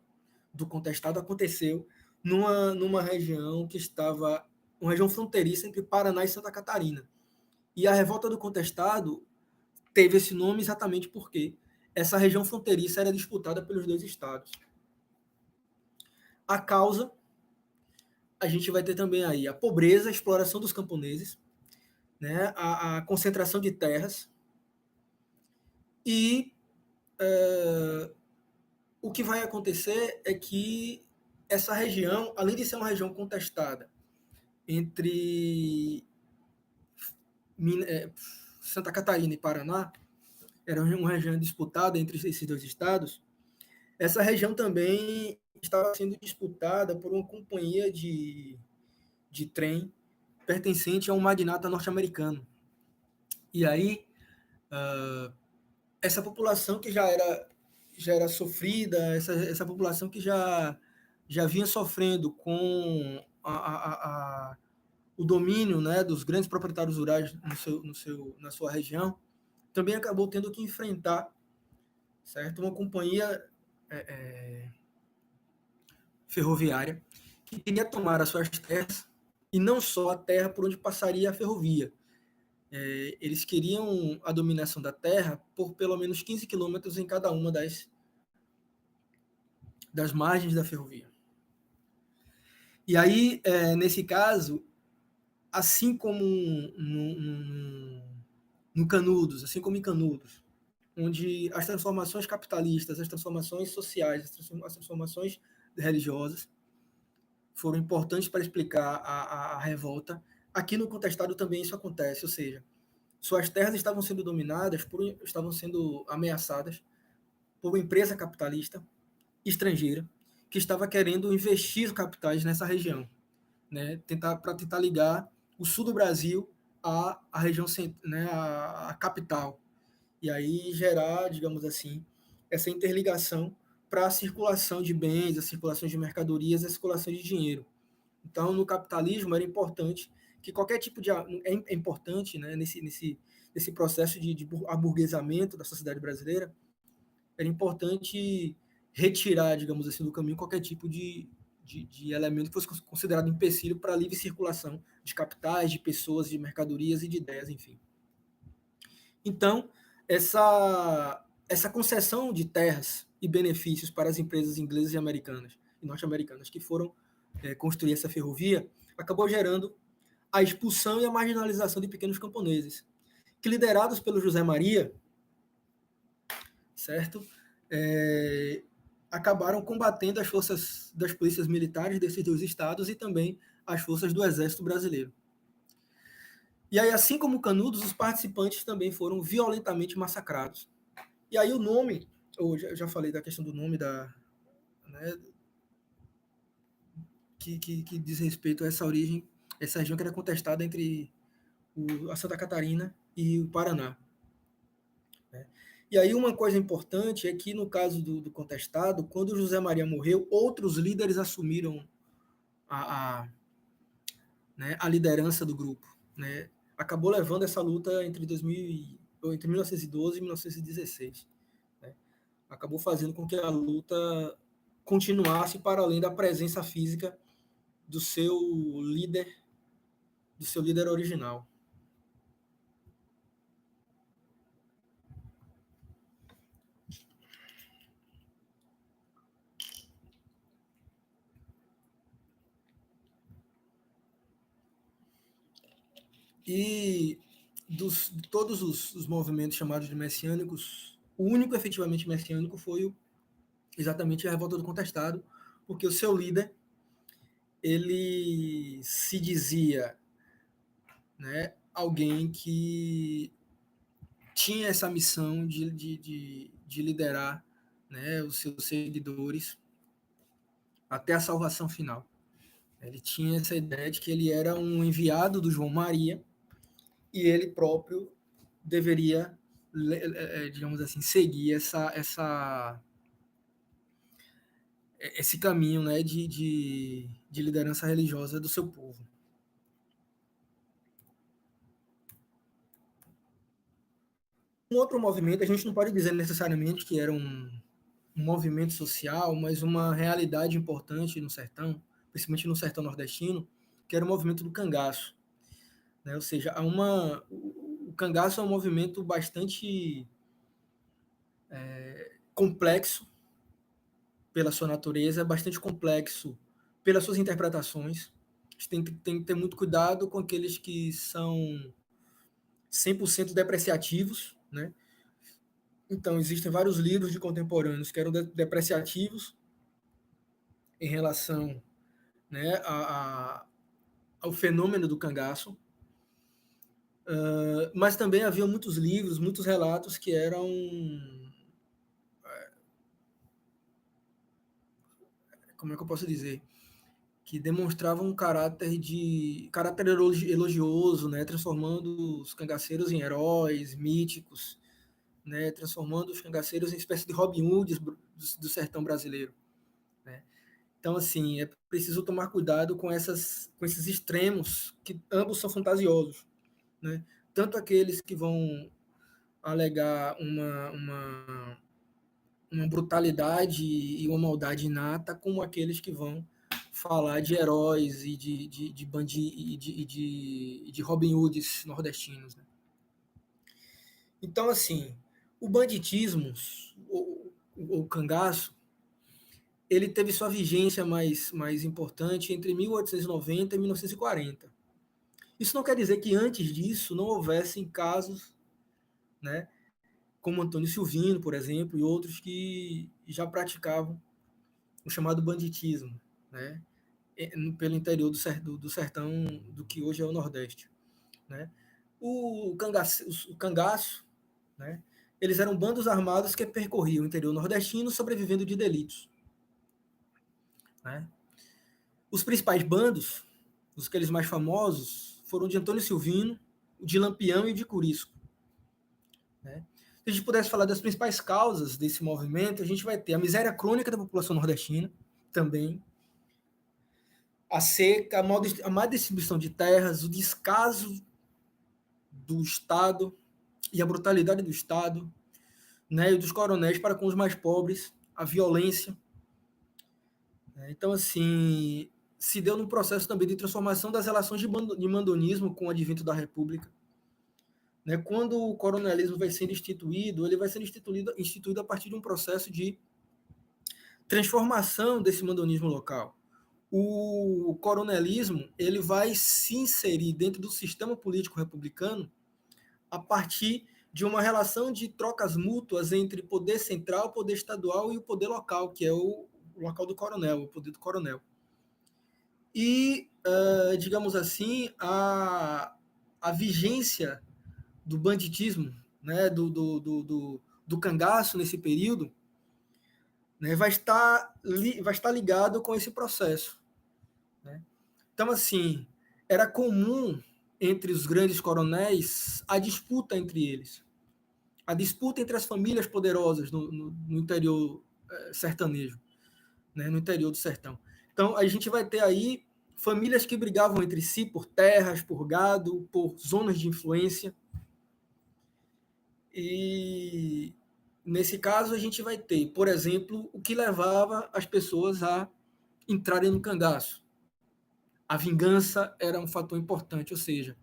do Contestado aconteceu numa região que estava, uma região fronteiriça entre Paraná e Santa Catarina. E a revolta do Contestado teve esse nome exatamente porque essa região fronteiriça era disputada pelos dois estados. A causa, a gente vai ter também aí a pobreza, a exploração dos camponeses, né, a concentração de terras e o que vai acontecer é que essa região, além de ser uma região contestada entre Santa Catarina e Paraná, era uma região disputada entre esses dois estados, essa região também estava sendo disputada por uma companhia de trem pertencente a um magnata norte-americano. E aí, essa população que já era sofrida, essa população que já vinha sofrendo com o domínio, né, dos grandes proprietários rurais na sua região, também acabou tendo que enfrentar, certo, uma companhia ferroviária que queria tomar as suas terras, e não só a terra por onde passaria a ferrovia. Eles queriam a dominação da terra por pelo menos 15 quilômetros em cada uma das margens da ferrovia. E aí, nesse caso, assim como no Canudos, assim como em Canudos, onde as transformações capitalistas, as transformações sociais, as transformações religiosas foram importantes para explicar a revolta, aqui no Contestado também isso acontece, ou seja, suas terras estavam sendo dominadas, estavam sendo ameaçadas por uma empresa capitalista estrangeira que estava querendo investir capitais nessa região, né, para tentar ligar o sul do Brasil à região, né, à capital, e aí gerar, digamos assim, essa interligação para a circulação de bens, a circulação de mercadorias, a circulação de dinheiro. Então, no capitalismo era importante que qualquer tipo de é importante, né, nesse processo de aburguesamento da sociedade brasileira, era importante retirar, digamos assim, do caminho qualquer tipo de elemento que fosse considerado empecilho para a livre circulação de capitais, de pessoas, de mercadorias e de ideias, enfim. Então, essa concessão de terras e benefícios para as empresas inglesas e americanas e norte-americanas que foram construir essa ferrovia acabou gerando a expulsão e a marginalização de pequenos camponeses, que, liderados pelo José Maria, certo? Acabaram combatendo as forças das polícias militares desses dois estados e também as forças do Exército Brasileiro. E aí, assim como Canudos, os participantes também foram violentamente massacrados. E aí o nome, eu já falei da questão do nome né, que diz respeito a essa origem, essa região que era contestada entre a Santa Catarina e o Paraná. Né? E aí uma coisa importante é que, no caso do contestado, quando José Maria morreu, outros líderes assumiram né, a liderança do grupo. Né? Acabou levando essa luta entre 1912 e 1916. Né? Acabou fazendo com que a luta continuasse para além da presença física do seu líder original. E de todos os movimentos chamados de messiânicos, o único efetivamente messiânico foi exatamente a Revolta do Contestado, porque o seu líder, ele se dizia, né, alguém que tinha essa missão de liderar, né, os seus seguidores até a salvação final. Ele tinha essa ideia de que ele era um enviado do João Maria e ele próprio deveria, digamos assim, seguir esse caminho, né, de liderança religiosa do seu povo. Um outro movimento, a gente não pode dizer necessariamente que era um movimento social, mas uma realidade importante no sertão, principalmente no sertão nordestino, que era o movimento do cangaço. Né? Ou seja, o cangaço é um movimento bastante complexo pela sua natureza, é bastante complexo pelas suas interpretações. A gente tem que ter muito cuidado com aqueles que são 100% depreciativos, né? Então, existem vários livros de contemporâneos que eram depreciativos em relação, né, ao fenômeno do cangaço, mas também havia muitos livros, muitos relatos que eram, como é que eu posso dizer, que demonstravam um caráter elogioso, né, transformando os cangaceiros em heróis míticos, né, transformando os cangaceiros em espécie de Robin Hood do sertão brasileiro. Né? Então, assim, é preciso tomar cuidado com esses extremos, que ambos são fantasiosos. Né? Tanto aqueles que vão alegar uma brutalidade e uma maldade inata, como aqueles que vão falar de heróis e de Robin Hoods nordestinos. Né? Então, assim, o banditismo, o cangaço, ele teve sua vigência mais importante entre 1890 e 1940. Isso não quer dizer que antes disso não houvessem casos, né, como Antônio Silvino, por exemplo, e outros que já praticavam o chamado banditismo, né, pelo interior do sertão do que hoje é o Nordeste. Né. O cangaço, né, eles eram bandos armados que percorriam o interior nordestino sobrevivendo de delitos. Né. Os principais bandos, os aqueles mais famosos, foram de Antônio Silvino, de Lampião e de Curisco. Né. Se a gente pudesse falar das principais causas desse movimento, a gente vai ter a miséria crônica da população nordestina, também, a seca, a má distribuição de terras, o descaso do Estado e a brutalidade do Estado, né, e dos coronéis para com os mais pobres, a violência. Então, assim, se deu num processo também de transformação das relações de mandonismo com o advento da República. Né? Quando o coronelismo vai sendo instituído, ele vai sendo instituído a partir de um processo de transformação desse mandonismo local. O coronelismo ele vai se inserir dentro do sistema político republicano a partir de uma relação de trocas mútuas entre poder central, poder estadual e o poder local, que é o local do coronel, o poder do coronel. E, digamos assim, a vigência do banditismo, né, do cangaço nesse período, né, vai estar ligado com esse processo. Né? Então, assim, era comum entre os grandes coronéis a disputa entre eles, a disputa entre as famílias poderosas no interior sertanejo, né, no interior do sertão. Então, a gente vai ter aí famílias que brigavam entre si por terras, por gado, por zonas de influência. E nesse caso, a gente vai ter, por exemplo, o que levava as pessoas a entrarem no cangaço. A vingança era um fator importante, ou seja,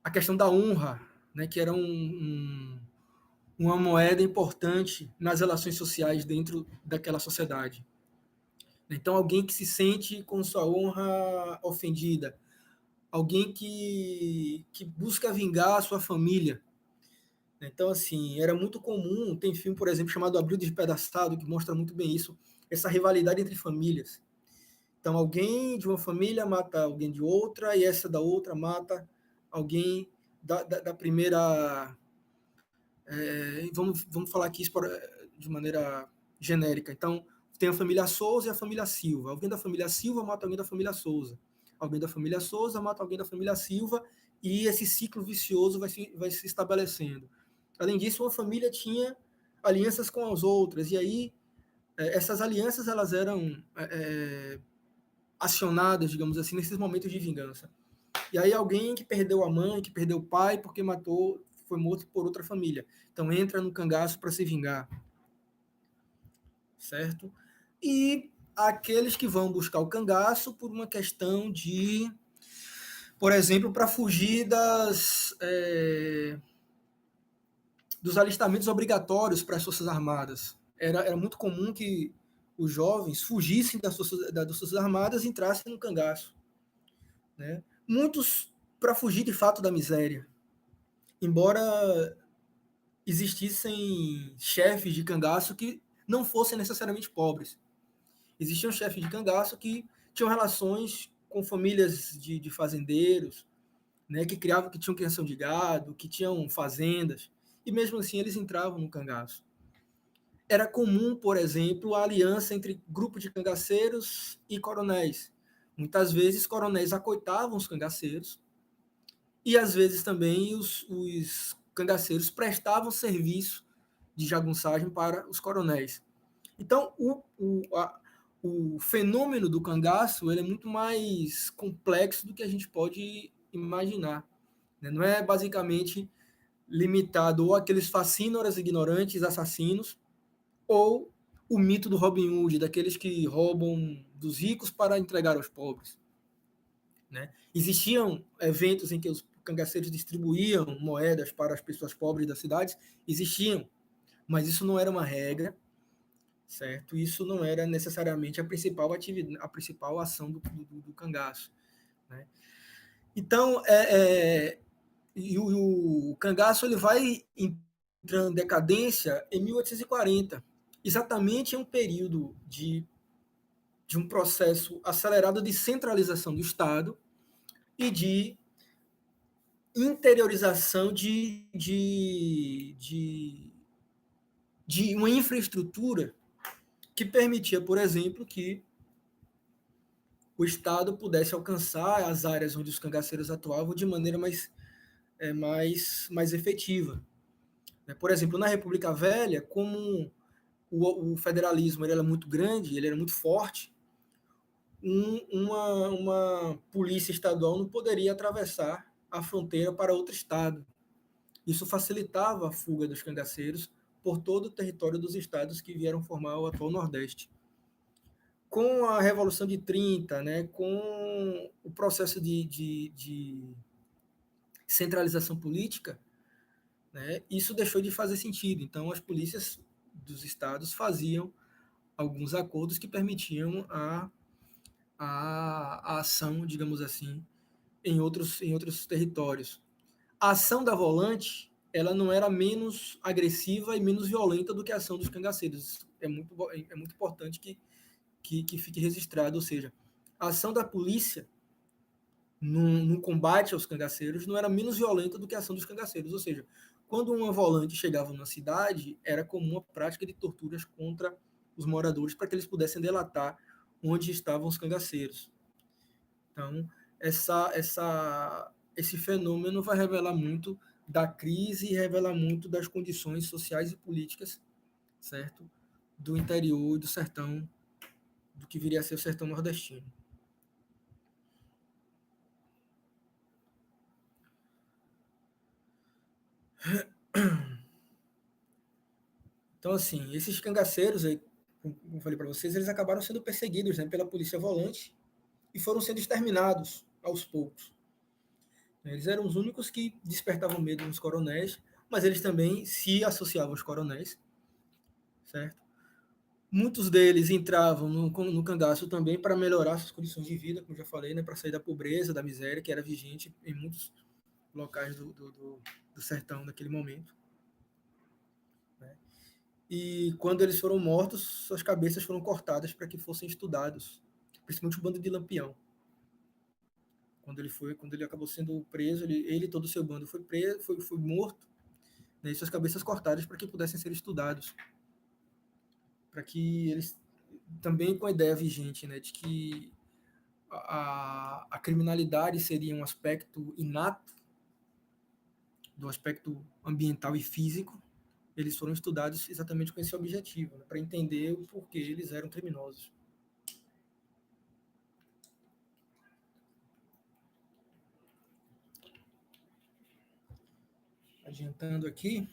a questão da honra, né, que era uma moeda importante nas relações sociais dentro daquela sociedade. Então, alguém que se sente com sua honra ofendida, alguém que busca vingar a sua família. Então, assim, era muito comum, tem filme, por exemplo, chamado Abril Despedaçado, que mostra muito bem isso, essa rivalidade entre famílias. Então, alguém de uma família mata alguém de outra, e essa da outra mata alguém da primeira. Vamos falar aqui de maneira genérica. Então, tem a família Souza e a família Silva. Alguém da família Silva mata alguém da família Souza. Alguém da família Souza mata alguém da família Silva, e esse ciclo vicioso vai se estabelecendo. Além disso, uma família tinha alianças com as outras, e aí essas alianças elas eram acionadas, digamos assim, nesses momentos de vingança. E aí alguém que perdeu a mãe, que perdeu o pai, porque foi morto por outra família. Então entra no cangaço para se vingar, certo? E aqueles que vão buscar o cangaço por uma questão de, por exemplo, para fugir dos alistamentos obrigatórios para as Forças Armadas. Era muito comum que os jovens fugissem das Forças Armadas e entrassem no cangaço. Né? Muitos para fugir de fato da miséria. Embora existissem chefes de cangaço que não fossem necessariamente pobres. Existiam chefes de cangaço que tinham relações com famílias de fazendeiros, né, que tinham criação de gado, que tinham fazendas, e mesmo assim eles entravam no cangaço. Era comum, por exemplo, a aliança entre grupo de cangaceiros e coronéis. Muitas vezes, coronéis acoitavam os cangaceiros, e às vezes também os cangaceiros prestavam serviço de jagunçagem para os coronéis. Então, o fenômeno do cangaço ele é muito mais complexo do que a gente pode imaginar. Né? Não é basicamente limitado ou àqueles facínoras ignorantes, assassinos, ou o mito do Robin Hood, daqueles que roubam dos ricos para entregar aos pobres. Né? Existiam eventos em que os cangaceiros distribuíam moedas para as pessoas pobres das cidades, existiam, mas isso não era uma regra, certo? Isso não era necessariamente a principal atividade, a principal ação do cangaço. Né? Então, o cangaço ele vai entrando em decadência em 1840, exatamente em um período de um processo acelerado de centralização do Estado e de interiorização de uma infraestrutura que permitia, por exemplo, que o Estado pudesse alcançar as áreas onde os cangaceiros atuavam de maneira mais efetiva. Por exemplo, na República Velha, como o federalismo ele era muito grande, ele era muito forte, uma polícia estadual não poderia atravessar a fronteira para outro estado. Isso facilitava a fuga dos cangaceiros por todo o território dos estados que vieram formar o atual Nordeste. Com a Revolução de 30, né, com o processo de centralização política, né, isso deixou de fazer sentido. Então, as polícias dos estados faziam alguns acordos que permitiam a ação, digamos assim, em outros territórios. A ação da volante, ela não era menos agressiva e menos violenta do que a ação dos cangaceiros. É muito importante que fique registrado, ou seja, a ação da polícia no combate aos cangaceiros não era menos violenta do que a ação dos cangaceiros, ou seja, quando uma volante chegava numa cidade, era comum a prática de torturas contra os moradores para que eles pudessem delatar onde estavam os cangaceiros. Então, esse fenômeno vai revelar muito da crise e revela muito das condições sociais e políticas, certo? Do interior e do sertão, do que viria a ser o sertão nordestino. Então, assim, esses cangaceiros, aí, como eu falei para vocês, eles acabaram sendo perseguidos, né, pela polícia volante e foram sendo exterminados aos poucos. Eles eram os únicos que despertavam medo nos coronéis, mas eles também se associavam aos coronéis, certo? Muitos deles entravam no cangaço também para melhorar suas condições de vida, como já falei, né, para sair da pobreza, da miséria que era vigente em muitos locais do sertão naquele momento. Né? E quando eles foram mortos, suas cabeças foram cortadas para que fossem estudados, principalmente o bando de Lampião. Quando ele acabou sendo preso, ele e todo o seu bando foi preso, foi morto, né, e suas cabeças cortadas para que pudessem ser estudados, para que eles também com a ideia vigente, né, de que a criminalidade seria um aspecto inato do aspecto ambiental e físico, eles foram estudados exatamente com esse objetivo, né, para entender o porquê eles eram criminosos. Adiantando aqui,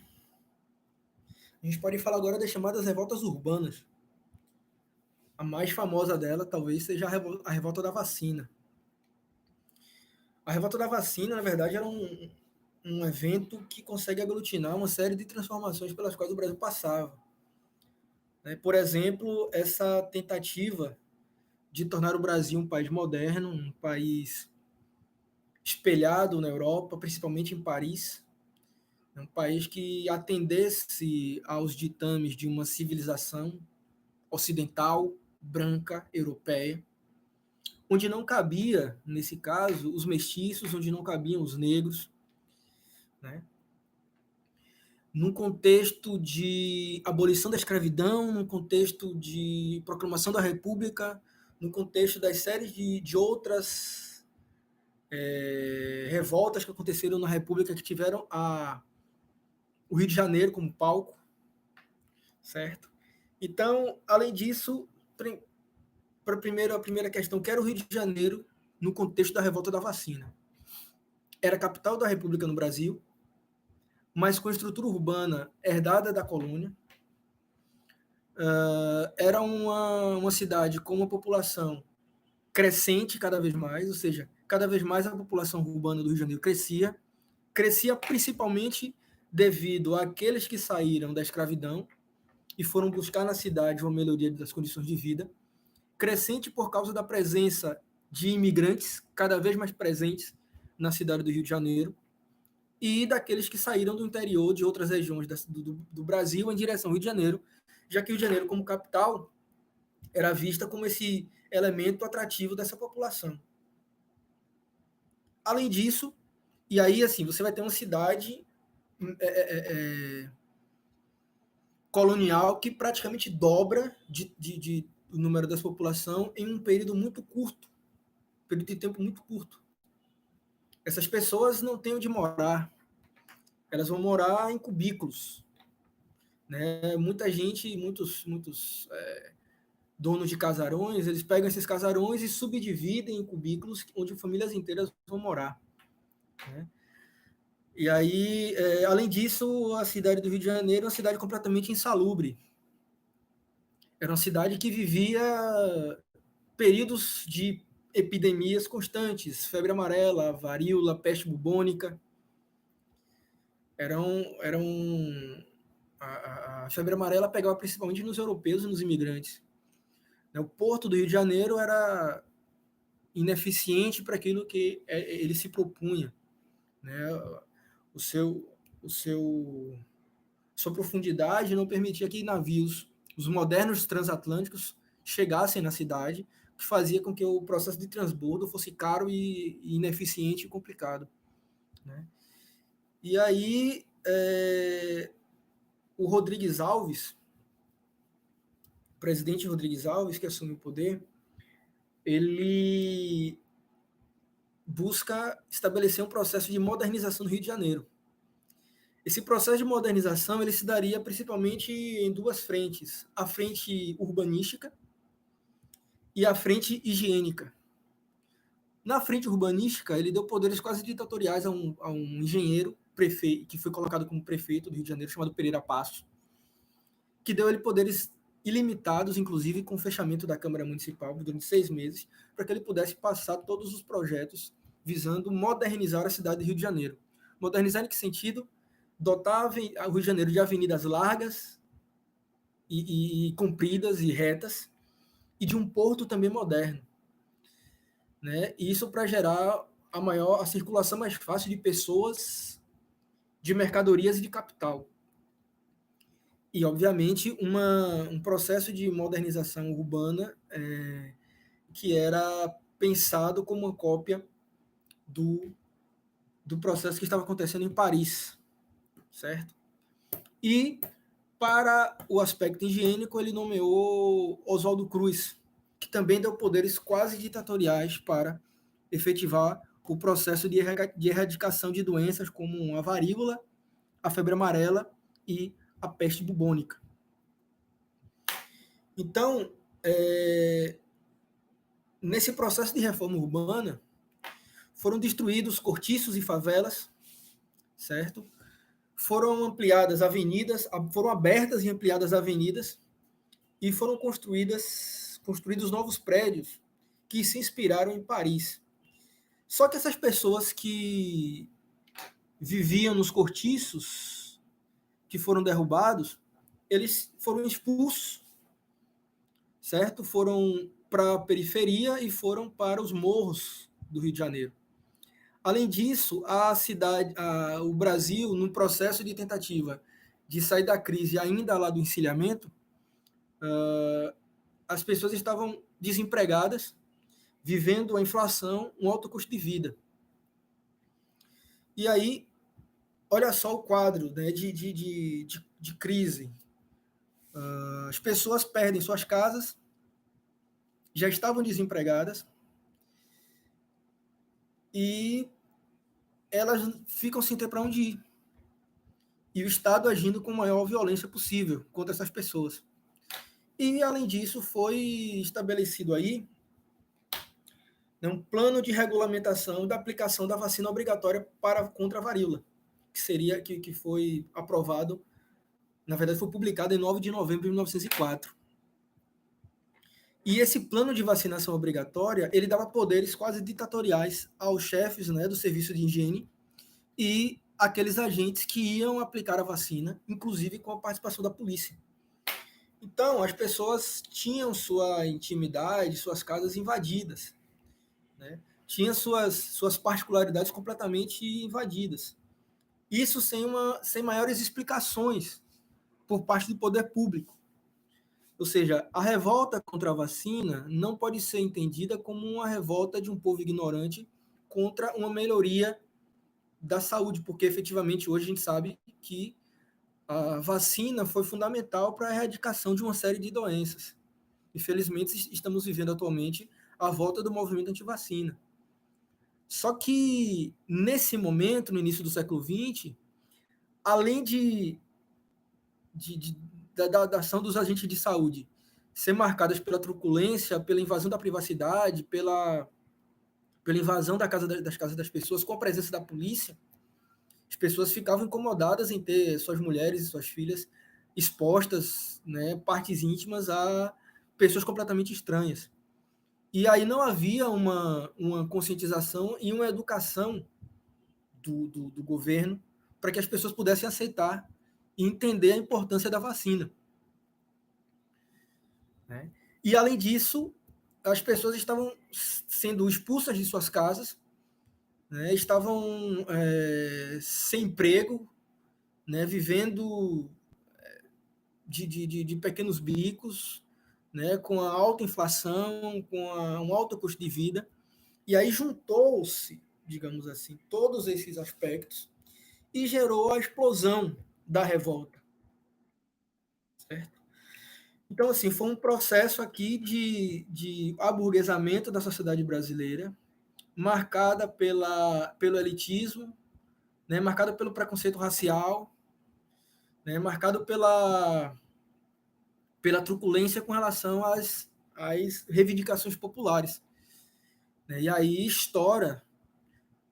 a gente pode falar agora das chamadas revoltas urbanas. A mais famosa dela talvez seja a revolta da vacina. A revolta da vacina, na verdade, era um evento que consegue aglutinar uma série de transformações pelas quais o Brasil passava. Por exemplo, essa tentativa de tornar o Brasil um país moderno, um país espelhado na Europa, principalmente em Paris, um país que atendesse aos ditames de uma civilização ocidental, branca, europeia, onde não cabia, nesse caso, os mestiços, onde não cabiam os negros, né? Num contexto de abolição da escravidão, num contexto de proclamação da República, no contexto das séries de outras revoltas que aconteceram na República, que tiveram o Rio de Janeiro como palco, certo? Então, além disso, para a primeira questão, que era o Rio de Janeiro no contexto da revolta da vacina. Era a capital da República no Brasil, mas com estrutura urbana herdada da colônia. Era uma cidade com uma população crescente cada vez mais, ou seja, cada vez mais a população urbana do Rio de Janeiro crescia principalmente devido àqueles que saíram da escravidão e foram buscar na cidade uma melhoria das condições de vida, crescente por causa da presença de imigrantes cada vez mais presentes na cidade do Rio de Janeiro e daqueles que saíram do interior de outras regiões do Brasil em direção ao Rio de Janeiro, já que o Rio de Janeiro, como capital, era vista como esse elemento atrativo dessa população. Além disso, e aí assim, você vai ter uma cidade colonial que praticamente dobra o número da população em um período muito curto, período de tempo muito curto. Essas pessoas não têm onde morar, elas vão morar em cubículos, né? Muita gente, muitos donos de casarões, eles pegam esses casarões e subdividem em cubículos onde famílias inteiras vão morar, né? E aí, além disso, a cidade do Rio de Janeiro é uma cidade completamente insalubre. Era uma cidade que vivia períodos de epidemias constantes, febre amarela, varíola, peste bubônica. A febre amarela pegava principalmente nos europeus e nos imigrantes. O Porto do Rio de Janeiro era ineficiente para aquilo que ele se propunha, né? o seu, o seu, sua profundidade não permitia que navios, os modernos transatlânticos, chegassem na cidade, o que fazia com que o processo de transbordo fosse caro e ineficiente e complicado, né? E aí, o Rodrigues Alves, o presidente Rodrigues Alves, que assume o poder, ele busca estabelecer um processo de modernização no Rio de Janeiro. Esse processo de modernização ele se daria principalmente em duas frentes: a frente urbanística e a frente higiênica. Na frente urbanística, ele deu poderes quase ditatoriais a um engenheiro prefeito, que foi colocado como prefeito do Rio de Janeiro, chamado Pereira Passos, que deu ele poderes ilimitados, inclusive com o fechamento da Câmara Municipal durante 6 meses, para que ele pudesse passar todos os projetos visando modernizar a cidade do Rio de Janeiro. Modernizar em que sentido? Dotar o Rio de Janeiro de avenidas largas e compridas e retas, e de um porto também moderno, né? E isso para gerar a circulação mais fácil de pessoas, de mercadorias e de capital. E, obviamente, um processo de modernização urbana que era pensado como uma cópia do processo que estava acontecendo em Paris, certo? E, para o aspecto higiênico, ele nomeou Oswaldo Cruz, que também deu poderes quase ditatoriais para efetivar o processo de erradicação de doenças como a varíola, a febre amarela e a peste bubônica. Então, nesse processo de reforma urbana, foram destruídos cortiços e favelas, certo? Foram ampliadas avenidas, foram abertas e ampliadas avenidas e foram construídos novos prédios que se inspiraram em Paris. Só que essas pessoas que viviam nos cortiços, que foram derrubados, eles foram expulsos, certo? Foram para a periferia e foram para os morros do Rio de Janeiro. Além disso, o Brasil, no processo de tentativa de sair da crise ainda lá do encilhamento, as pessoas estavam desempregadas, vivendo a inflação, um alto custo de vida. E aí, olha só o quadro, né, de crise. As pessoas perdem suas casas, já estavam desempregadas, e elas ficam sem ter para onde ir. E o Estado agindo com a maior violência possível contra essas pessoas. E, além disso, foi estabelecido aí, né, um plano de regulamentação da aplicação da vacina obrigatória contra a varíola, que foi aprovado, na verdade, foi publicado em 9 de novembro de 1904. E esse plano de vacinação obrigatória, ele dava poderes quase ditatoriais aos chefes, né, do serviço de higiene e aqueles agentes que iam aplicar a vacina, inclusive com a participação da polícia. Então, as pessoas tinham sua intimidade, suas casas invadidas, né? Tinha suas particularidades completamente invadidas. Isso sem maiores explicações por parte do poder público. Ou seja, a revolta contra a vacina não pode ser entendida como uma revolta de um povo ignorante contra uma melhoria da saúde, porque efetivamente hoje a gente sabe que a vacina foi fundamental para a erradicação de uma série de doenças. Infelizmente, estamos vivendo atualmente a volta do movimento anti-vacina. Só que, nesse momento, no início do século XX, além da ação dos agentes de saúde ser marcadas pela truculência, pela invasão da privacidade, pela invasão das casas das pessoas, com a presença da polícia, as pessoas ficavam incomodadas em ter suas mulheres e suas filhas expostas, né, partes íntimas a pessoas completamente estranhas. E aí não havia uma conscientização e uma educação do governo para que as pessoas pudessem aceitar e entender a importância da vacina, né? E, além disso, as pessoas estavam sendo expulsas de suas casas né, estavam sem emprego, né, vivendo de pequenos bicos, né, com a alta inflação, com um alto custo de vida. E aí juntou-se, digamos assim, todos esses aspectos e gerou a explosão da revolta, certo? Então, assim, foi um processo aqui de aburguesamento da sociedade brasileira, marcada pelo elitismo, né, marcada pelo preconceito racial, né, marcado pela truculência com relação às reivindicações populares. Né? E aí estoura,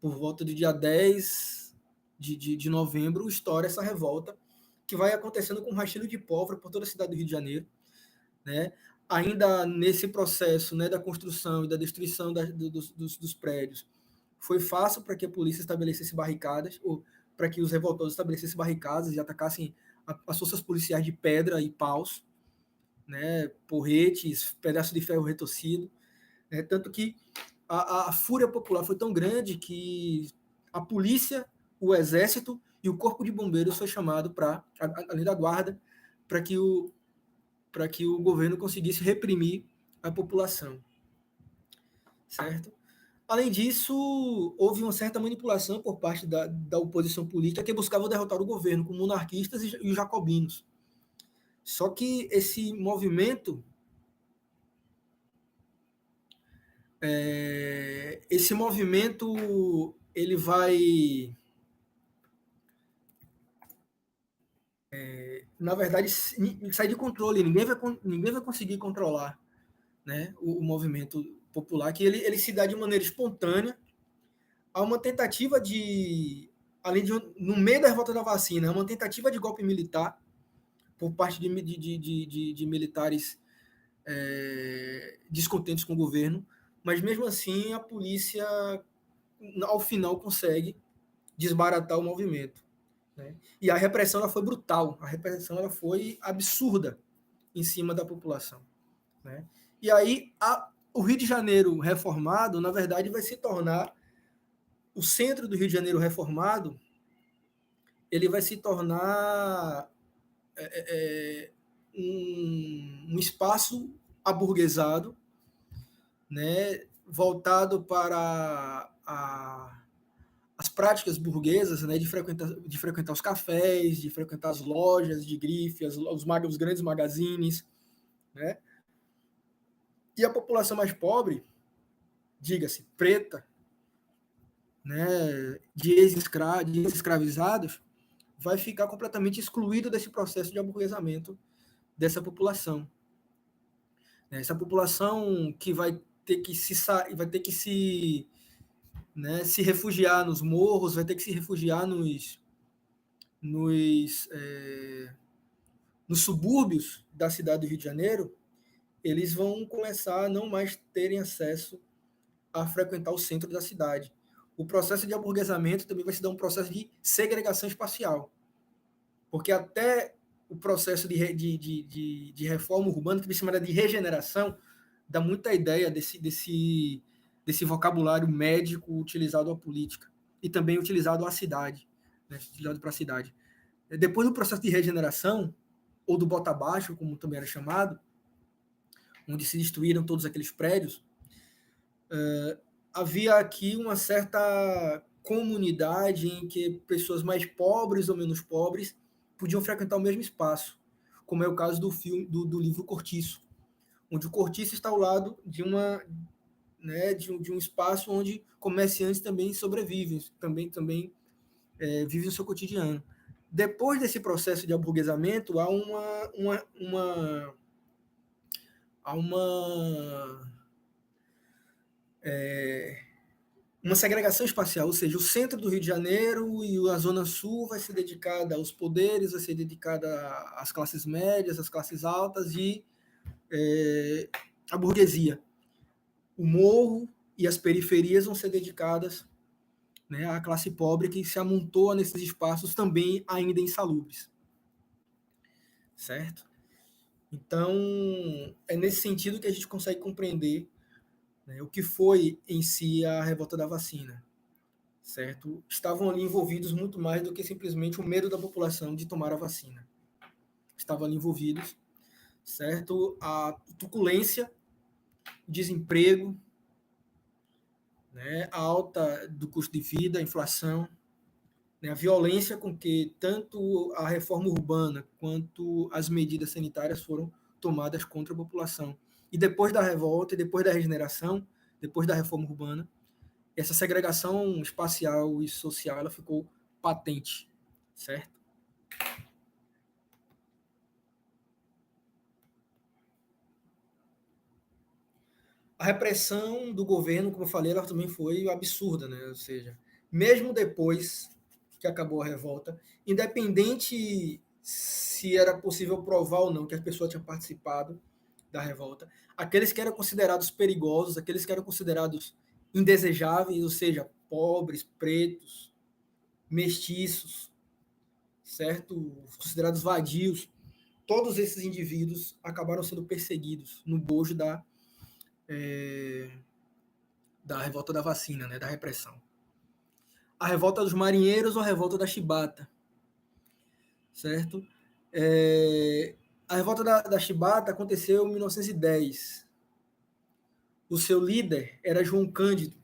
por volta do dia 10 de novembro, estoura essa revolta, que vai acontecendo com um rastilho de pólvora por toda a cidade do Rio de Janeiro. Né? Ainda nesse processo, né, da construção e da destruição dos prédios, foi fácil para que a polícia estabelecesse barricadas, ou para que os revoltosos estabelecessem barricadas e atacassem as forças policiais de pedra e paus, né, porretes, pedaços de ferro retorcido, né, tanto que a fúria popular foi tão grande que a polícia, o exército e o corpo de bombeiros foi chamado para, além da guarda, para que o governo conseguisse reprimir a população, certo? Além disso, houve uma certa manipulação por parte da oposição política que buscava derrotar o governo, com monarquistas e os jacobinos. Só que esse movimento, ele vai, na verdade, sair de controle. Ninguém vai conseguir controlar, né, o movimento popular, que ele se dá de maneira espontânea. Há uma tentativa além de, no meio da revolta da vacina, há uma tentativa de golpe militar por parte de militares descontentes com o governo, mas mesmo assim a polícia, ao final, consegue desbaratar o movimento. Né? E a repressão ela foi brutal, a repressão ela foi absurda em cima da população. Né? E aí o Rio de Janeiro reformado, na verdade, vai se tornar o centro do Rio de Janeiro reformado, ele vai se tornar um espaço aburguesado, né, voltado para as práticas burguesas, né, de frequentar os cafés, de frequentar as lojas de grife, os grandes magazines, né? E a população mais pobre, diga-se, preta, né, de ex-escravizados, vai ficar completamente excluído desse processo de aburguesamento dessa população. Essa população que vai ter que se, né, se refugiar nos morros, vai ter que se refugiar nos, é, nos subúrbios da cidade do Rio de Janeiro, eles vão começar a não mais terem acesso a frequentar o centro da cidade. O processo de aburguesamento também vai se dar um processo de segregação espacial, porque até o processo de reforma urbana, que se chama de regeneração, dá muita ideia desse vocabulário médico utilizado à política e também utilizado à cidade, né, utilizado para a cidade. Depois do processo de regeneração, ou do bota abaixo, como também era chamado, onde se destruíram todos aqueles prédios, havia aqui uma certa comunidade em que pessoas mais pobres ou menos pobres podiam frequentar o mesmo espaço, como é o caso do livro Cortiço, onde o Cortiço está ao lado de um espaço onde comerciantes também sobrevivem, também vivem o seu cotidiano. Depois desse processo de aburguesamento, há uma segregação espacial, ou seja, o centro do Rio de Janeiro e a Zona Sul vai ser dedicada aos poderes, vai ser dedicada às classes médias, às classes altas e à burguesia. O morro e as periferias vão ser dedicadas, né, à classe pobre que se amontoa nesses espaços também ainda insalubres. Certo? Então, é nesse sentido que a gente consegue compreender, né, o que foi em si a revolta da vacina. certo? Estavam ali envolvidos muito mais do que simplesmente o medo da população de tomar a vacina. Estavam ali envolvidos, certo? A truculência, o desemprego, né? A alta do custo de vida, a inflação, né? A violência com que tanto a reforma urbana quanto as medidas sanitárias foram tomadas contra a população. E depois da revolta, e depois da regeneração, depois da reforma urbana, essa segregação espacial e social ela ficou patente, certo? A repressão do governo, como eu falei, ela também foi absurda, né? Ou seja, mesmo depois que acabou a revolta, independente se era possível provar ou não que as pessoas tinham participado da revolta, aqueles que eram considerados perigosos, aqueles que eram considerados indesejáveis, ou seja, pobres, pretos, mestiços, certo? Considerados vadios, todos esses indivíduos acabaram sendo perseguidos no bojo da revolta da vacina, né, da repressão. A revolta dos marinheiros ou a revolta da chibata, certo? A revolta da chibata aconteceu em 1910. O seu líder era João Cândido,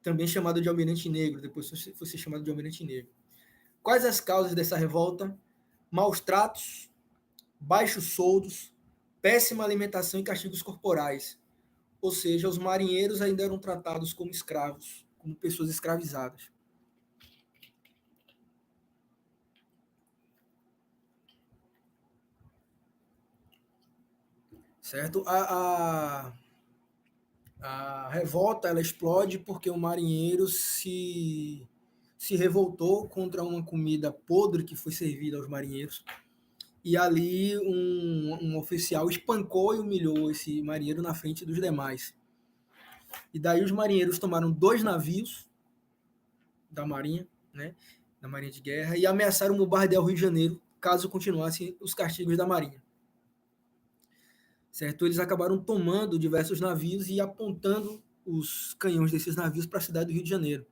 também chamado de Almirante Negro, depois foi ser chamado de Almirante Negro. Quais as causas dessa revolta? Maus tratos, baixos soldos, péssima alimentação e castigos corporais. Ou seja, os marinheiros ainda eram tratados como escravos, como pessoas escravizadas. Certo? A revolta ela explode porque o marinheiro se revoltou contra uma comida podre que foi servida aos marinheiros. E ali um oficial espancou e humilhou esse marinheiro na frente dos demais. E daí os marinheiros tomaram 2 navios da Marinha, né, da Marinha de Guerra, e ameaçaram bombardear o Rio de Janeiro caso continuassem os castigos da Marinha. Certo? Eles acabaram tomando diversos navios e apontando os canhões desses navios para a cidade do Rio de Janeiro.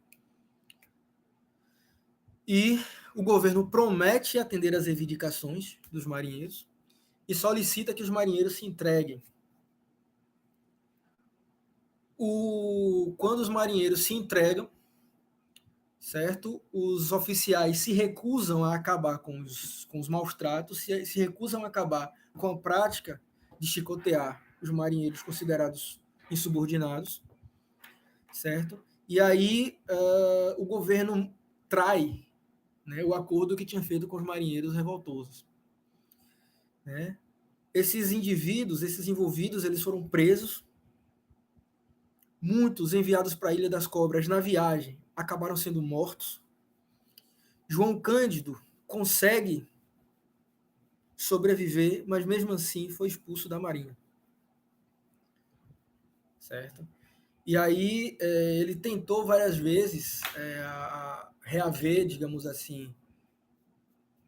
E o governo promete atender às reivindicações dos marinheiros e solicita que os marinheiros se entreguem. Quando os marinheiros se entregam, certo? Os oficiais se recusam a acabar com os maus tratos, se recusam a acabar com a prática de chicotear os marinheiros considerados insubordinados, certo? E aí o governo trai, né, o acordo que tinha feito com os marinheiros revoltosos, né? Esses indivíduos, esses envolvidos, eles foram presos, muitos enviados para a Ilha das Cobras na viagem acabaram sendo mortos. João Cândido consegue sobreviver, mas mesmo assim foi expulso da Marinha, certo? E aí ele tentou várias vezes a reaver, digamos assim,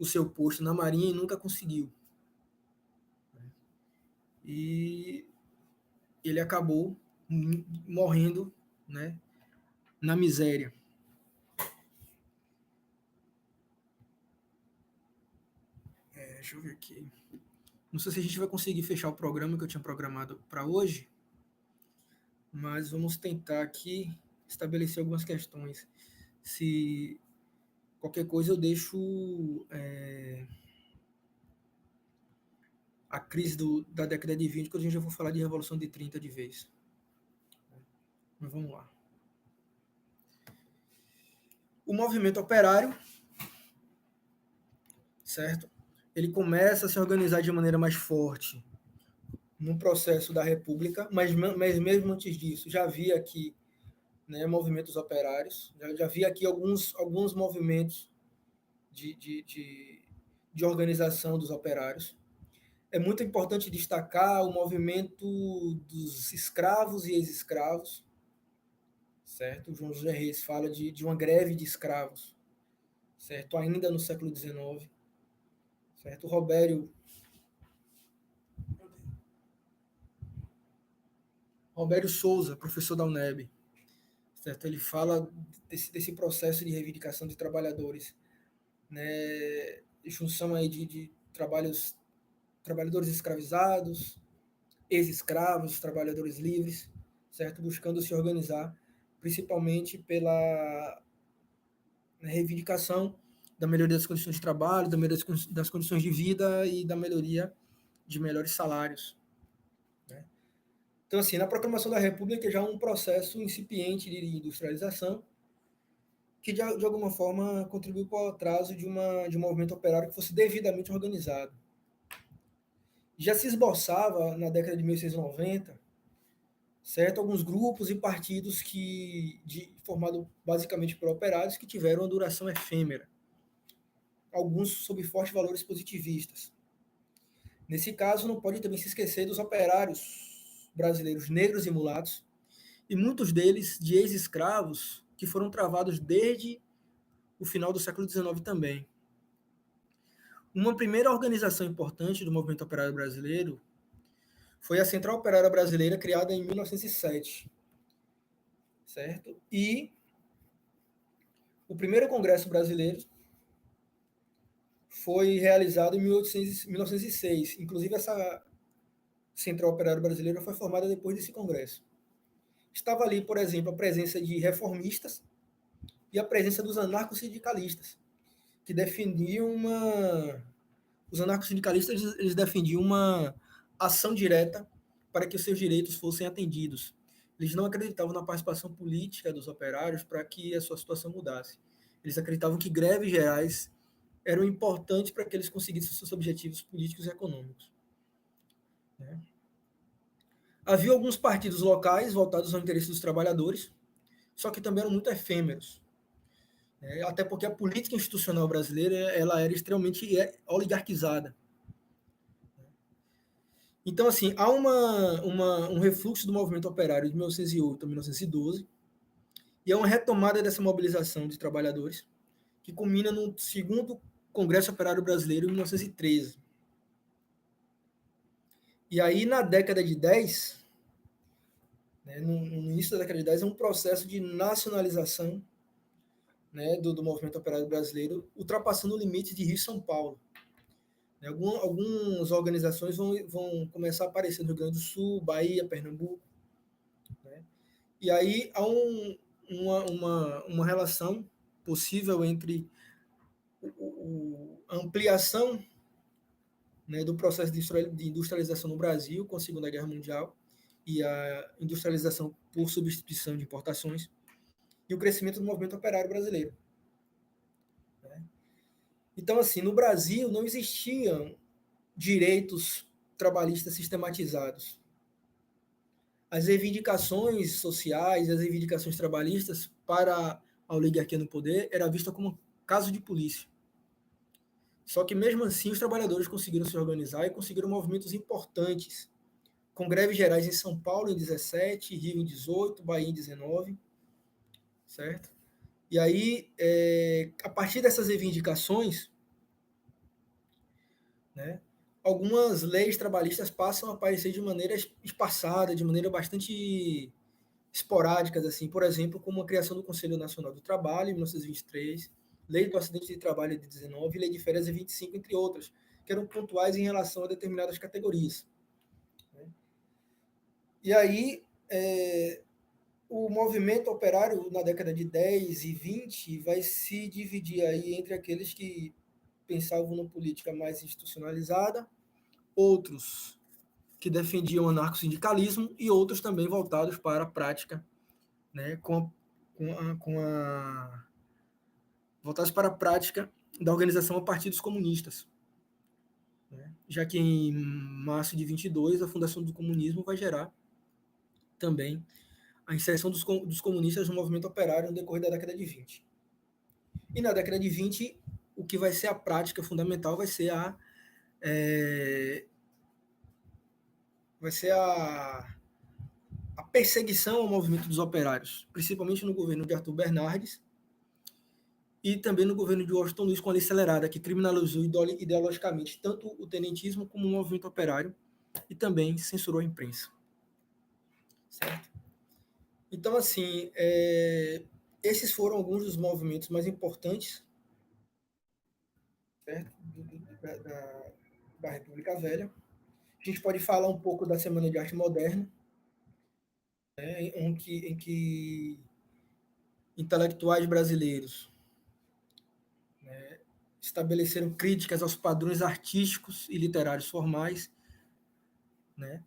o seu posto na Marinha e nunca conseguiu. E ele acabou morrendo, né, na miséria. Deixa eu ver aqui. Não sei se a gente vai conseguir fechar o programa que eu tinha programado para hoje, mas vamos tentar aqui estabelecer algumas questões. Se qualquer coisa eu deixo a crise da década de 20, que a gente já vou falar de Revolução de 30 de vez. Mas vamos lá. O movimento operário, certo? Ele começa a se organizar de maneira mais forte no processo da República, mas mesmo antes disso, já havia aqui, né, movimentos operários, já havia aqui alguns movimentos de organização dos operários. É muito importante destacar o movimento dos escravos e ex-escravos, certo? O João José Reis fala de uma greve de escravos, certo? Ainda no século XIX, certo? Robério Souza, professor da UNEB, certo? Ele fala desse processo de reivindicação de trabalhadores, né? Junção aí de trabalhadores escravizados, ex-escravos, trabalhadores livres, certo? Buscando se organizar, principalmente pela reivindicação da melhoria das condições de trabalho, da melhoria das condições de vida e da melhoria de melhores salários, né? Então, assim, na proclamação da República já há um processo incipiente de industrialização que, de alguma forma, contribuiu para o atraso de um movimento operário que fosse devidamente organizado. Já se esboçava, na década de 1890, certo, alguns grupos e partidos formados basicamente por operários que tiveram uma duração efêmera, alguns sob fortes valores positivistas. Nesse caso, não pode também se esquecer dos operários brasileiros negros e mulatos, e muitos deles de ex-escravos que foram travados desde o final do século XIX também. Uma primeira organização importante do movimento operário brasileiro foi a Central Operária Brasileira, criada em 1907, certo? E o primeiro Congresso Brasileiro foi realizado em 1906. Inclusive, essa Central Operária Brasileira foi formada depois desse congresso. Estava ali, por exemplo, a presença de reformistas e a presença dos anarcossindicalistas, que defendiam uma... Os anarcossindicalistas eles defendiam uma ação direta para que os seus direitos fossem atendidos. Eles não acreditavam na participação política dos operários para que a sua situação mudasse. Eles acreditavam que greves gerais eram importantes para que eles conseguissem seus objetivos políticos e econômicos, né? Havia alguns partidos locais voltados ao interesse dos trabalhadores, só que também eram muito efêmeros, né? Até porque a política institucional brasileira ela era extremamente oligarquizada. Então, assim, há um refluxo do movimento operário de 1908 a 1912 e há uma retomada dessa mobilização de trabalhadores que culmina no segundo Congresso Operário Brasileiro em 1913. E aí, na década de 10, né, no início da década de 10, é um processo de nacionalização, né, do movimento operário brasileiro, ultrapassando o limite de Rio e São Paulo. Algumas organizações vão começar a aparecer no Rio Grande do Sul, Bahia, Pernambuco, né? E aí há uma relação possível entre a ampliação, né, do processo de industrialização no Brasil com a Segunda Guerra Mundial e a industrialização por substituição de importações e o crescimento do movimento operário brasileiro, né? Então, assim, no Brasil não existiam direitos trabalhistas sistematizados. As reivindicações sociais, as reivindicações trabalhistas para a oligarquia no poder era vista como caso de polícia. Só que mesmo assim os trabalhadores conseguiram se organizar e conseguiram movimentos importantes, com greves gerais em São Paulo em 17, Rio em 18, Bahia em 19, certo? E aí, a partir dessas reivindicações, né, algumas leis trabalhistas passam a aparecer de maneira espaçada, de maneira bastante esporádicas, assim, por exemplo, como a criação do Conselho Nacional do Trabalho, em 1923, Lei do Acidente de Trabalho de 19, Lei de Férias de 25, entre outras, que eram pontuais em relação a determinadas categorias, né? E aí, o movimento operário na década de 10 e 20 vai se dividir aí entre aqueles que pensavam numa política mais institucionalizada, outros que defendiam o anarcossindicalismo e outros também voltados para a prática, né, voltados para a prática da organização a partidos comunistas, né? Já que em março de 22 a fundação do comunismo vai gerar também a inserção dos comunistas no movimento operário no decorrer da década de 20. E na década de 20, o que vai ser a prática fundamental é, vai ser a perseguição ao movimento dos operários, principalmente no governo de Arthur Bernardes e também no governo de Washington Luiz com a lei acelerada, que criminalizou ideologicamente tanto o tenentismo como o movimento operário e também censurou a imprensa. Certo? Então, assim, esses foram alguns dos movimentos mais importantes, certo? Da República Velha. A gente pode falar um pouco da Semana de Arte Moderna, né, em que intelectuais brasileiros estabeleceram críticas aos padrões artísticos e literários formais, né,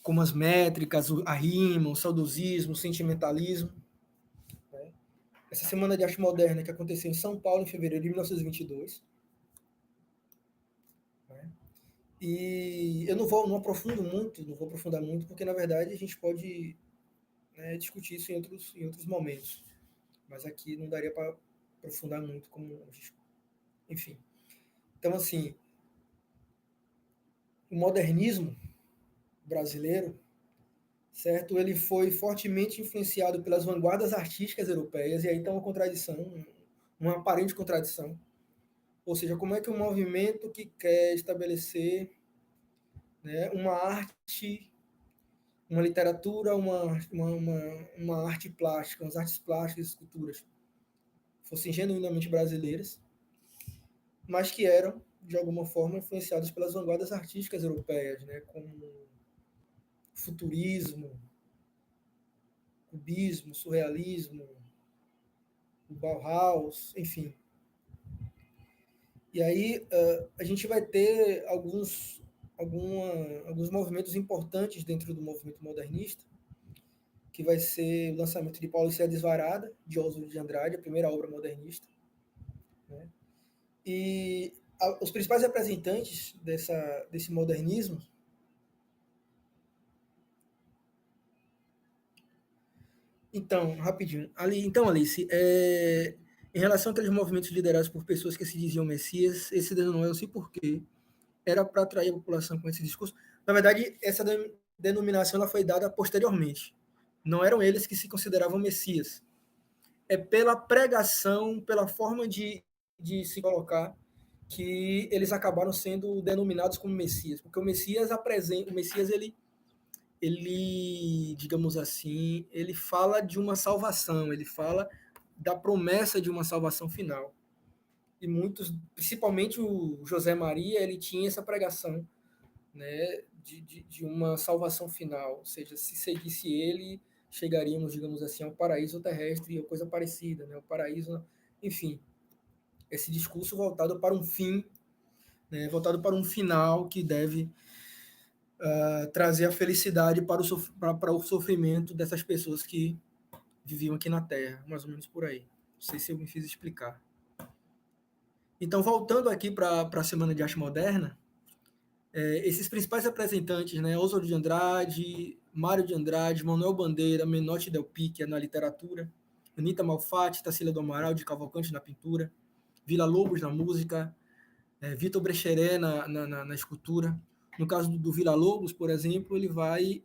como as métricas, a rima, o saudosismo, o sentimentalismo. Né. Essa Semana de Arte Moderna que aconteceu em São Paulo em fevereiro de 1922. Né. E eu não vou aprofundar muito, porque na verdade a gente pode, né, discutir isso em outros momentos. Mas aqui não daria para aprofundar muito, enfim. Então, assim, o modernismo brasileiro, certo? Ele foi fortemente influenciado pelas vanguardas artísticas europeias, e aí está uma contradição, uma aparente contradição. Ou seja, como é que um movimento que quer estabelecer, né, uma arte, uma literatura, uma arte plástica, umas artes plásticas, esculturas, fossem genuinamente brasileiras, mas que eram, de alguma forma, influenciadas pelas vanguardas artísticas europeias, né, como futurismo, cubismo, surrealismo, o Bauhaus, enfim. E aí a gente vai ter alguns movimentos importantes dentro do movimento modernista, que vai ser o lançamento de Paulicéia Desvarada, de Oswald de Andrade, a primeira obra modernista. Né? E os principais representantes desse modernismo. Então, rapidinho. Então, Alice, em relação àqueles movimentos liderados por pessoas que se diziam messias, esse não eu sei porquê, era para atrair a população com esse discurso. Na verdade, essa denominação ela foi dada posteriormente. Não eram eles que se consideravam messias. É pela pregação, pela forma de se colocar, que eles acabaram sendo denominados como messias. Porque o Messias ele, digamos assim, ele fala de uma salvação, ele fala da promessa de uma salvação final. E muitos, principalmente o José Maria, ele tinha essa pregação, né, de uma salvação final, ou seja, se seguisse ele, chegaríamos, digamos assim, ao paraíso terrestre ou coisa parecida, né, o paraíso, enfim, esse discurso voltado para um fim, né, voltado para um final que deve trazer a felicidade para o sofrimento dessas pessoas que viviam aqui na Terra, mais ou menos por aí. Não sei se eu me fiz explicar. Então, voltando aqui para a Semana de Arte Moderna, esses principais representantes, né, Oswald de Andrade, Mário de Andrade, Manuel Bandeira, Menotti Del Picchia na literatura, Anita Malfatti, Tarsila do Amaral de Cavalcante na pintura, Vila Lobos na música, Vitor Brecheret na escultura. No caso do Vila Lobos, por exemplo, ele vai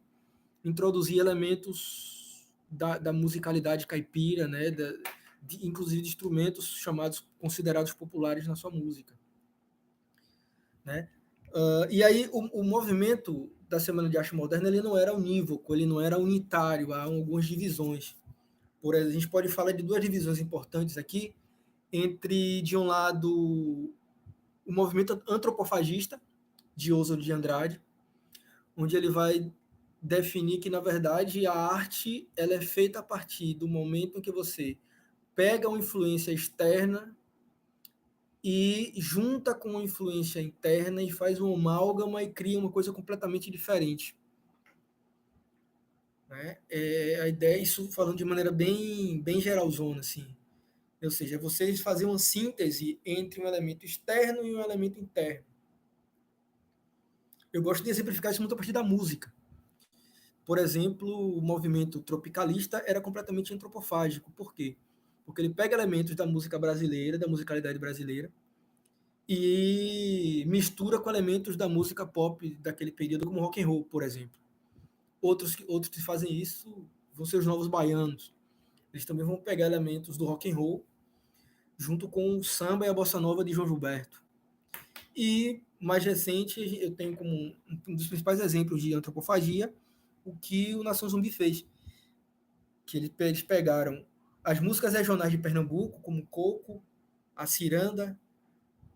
introduzir elementos da musicalidade caipira, né, inclusive de instrumentos chamados, considerados populares na sua música. Né? E aí o movimento da Semana de Arte Moderna ele não era unívoco, ele não era unitário, há algumas divisões. Por exemplo, a gente pode falar de duas divisões importantes aqui, entre, de um lado, o movimento antropofagista, de Oswald de Andrade, onde ele vai definir que, na verdade, a arte ela é feita a partir do momento em que você pega uma influência externa e junta com uma influência interna e faz uma amálgama e cria uma coisa completamente diferente. Né? A ideia, isso falando de maneira bem geralzona, assim. Ou seja, vocês fazer uma síntese entre um elemento externo e um elemento interno. Eu gosto de exemplificar isso muito a partir da música. Por exemplo, o movimento tropicalista era completamente antropofágico. Por quê? Porque ele pega elementos da música brasileira, da musicalidade brasileira, e mistura com elementos da música pop daquele período, como rock and roll, por exemplo. Outros que fazem isso vão ser os novos baianos. Eles também vão pegar elementos do rock and roll, junto com o samba e a bossa nova de João Gilberto. E, mais recente, eu tenho como um dos principais exemplos de antropofagia o que o Nação Zumbi fez. que eles pegaram as músicas regionais de Pernambuco, como coco, a ciranda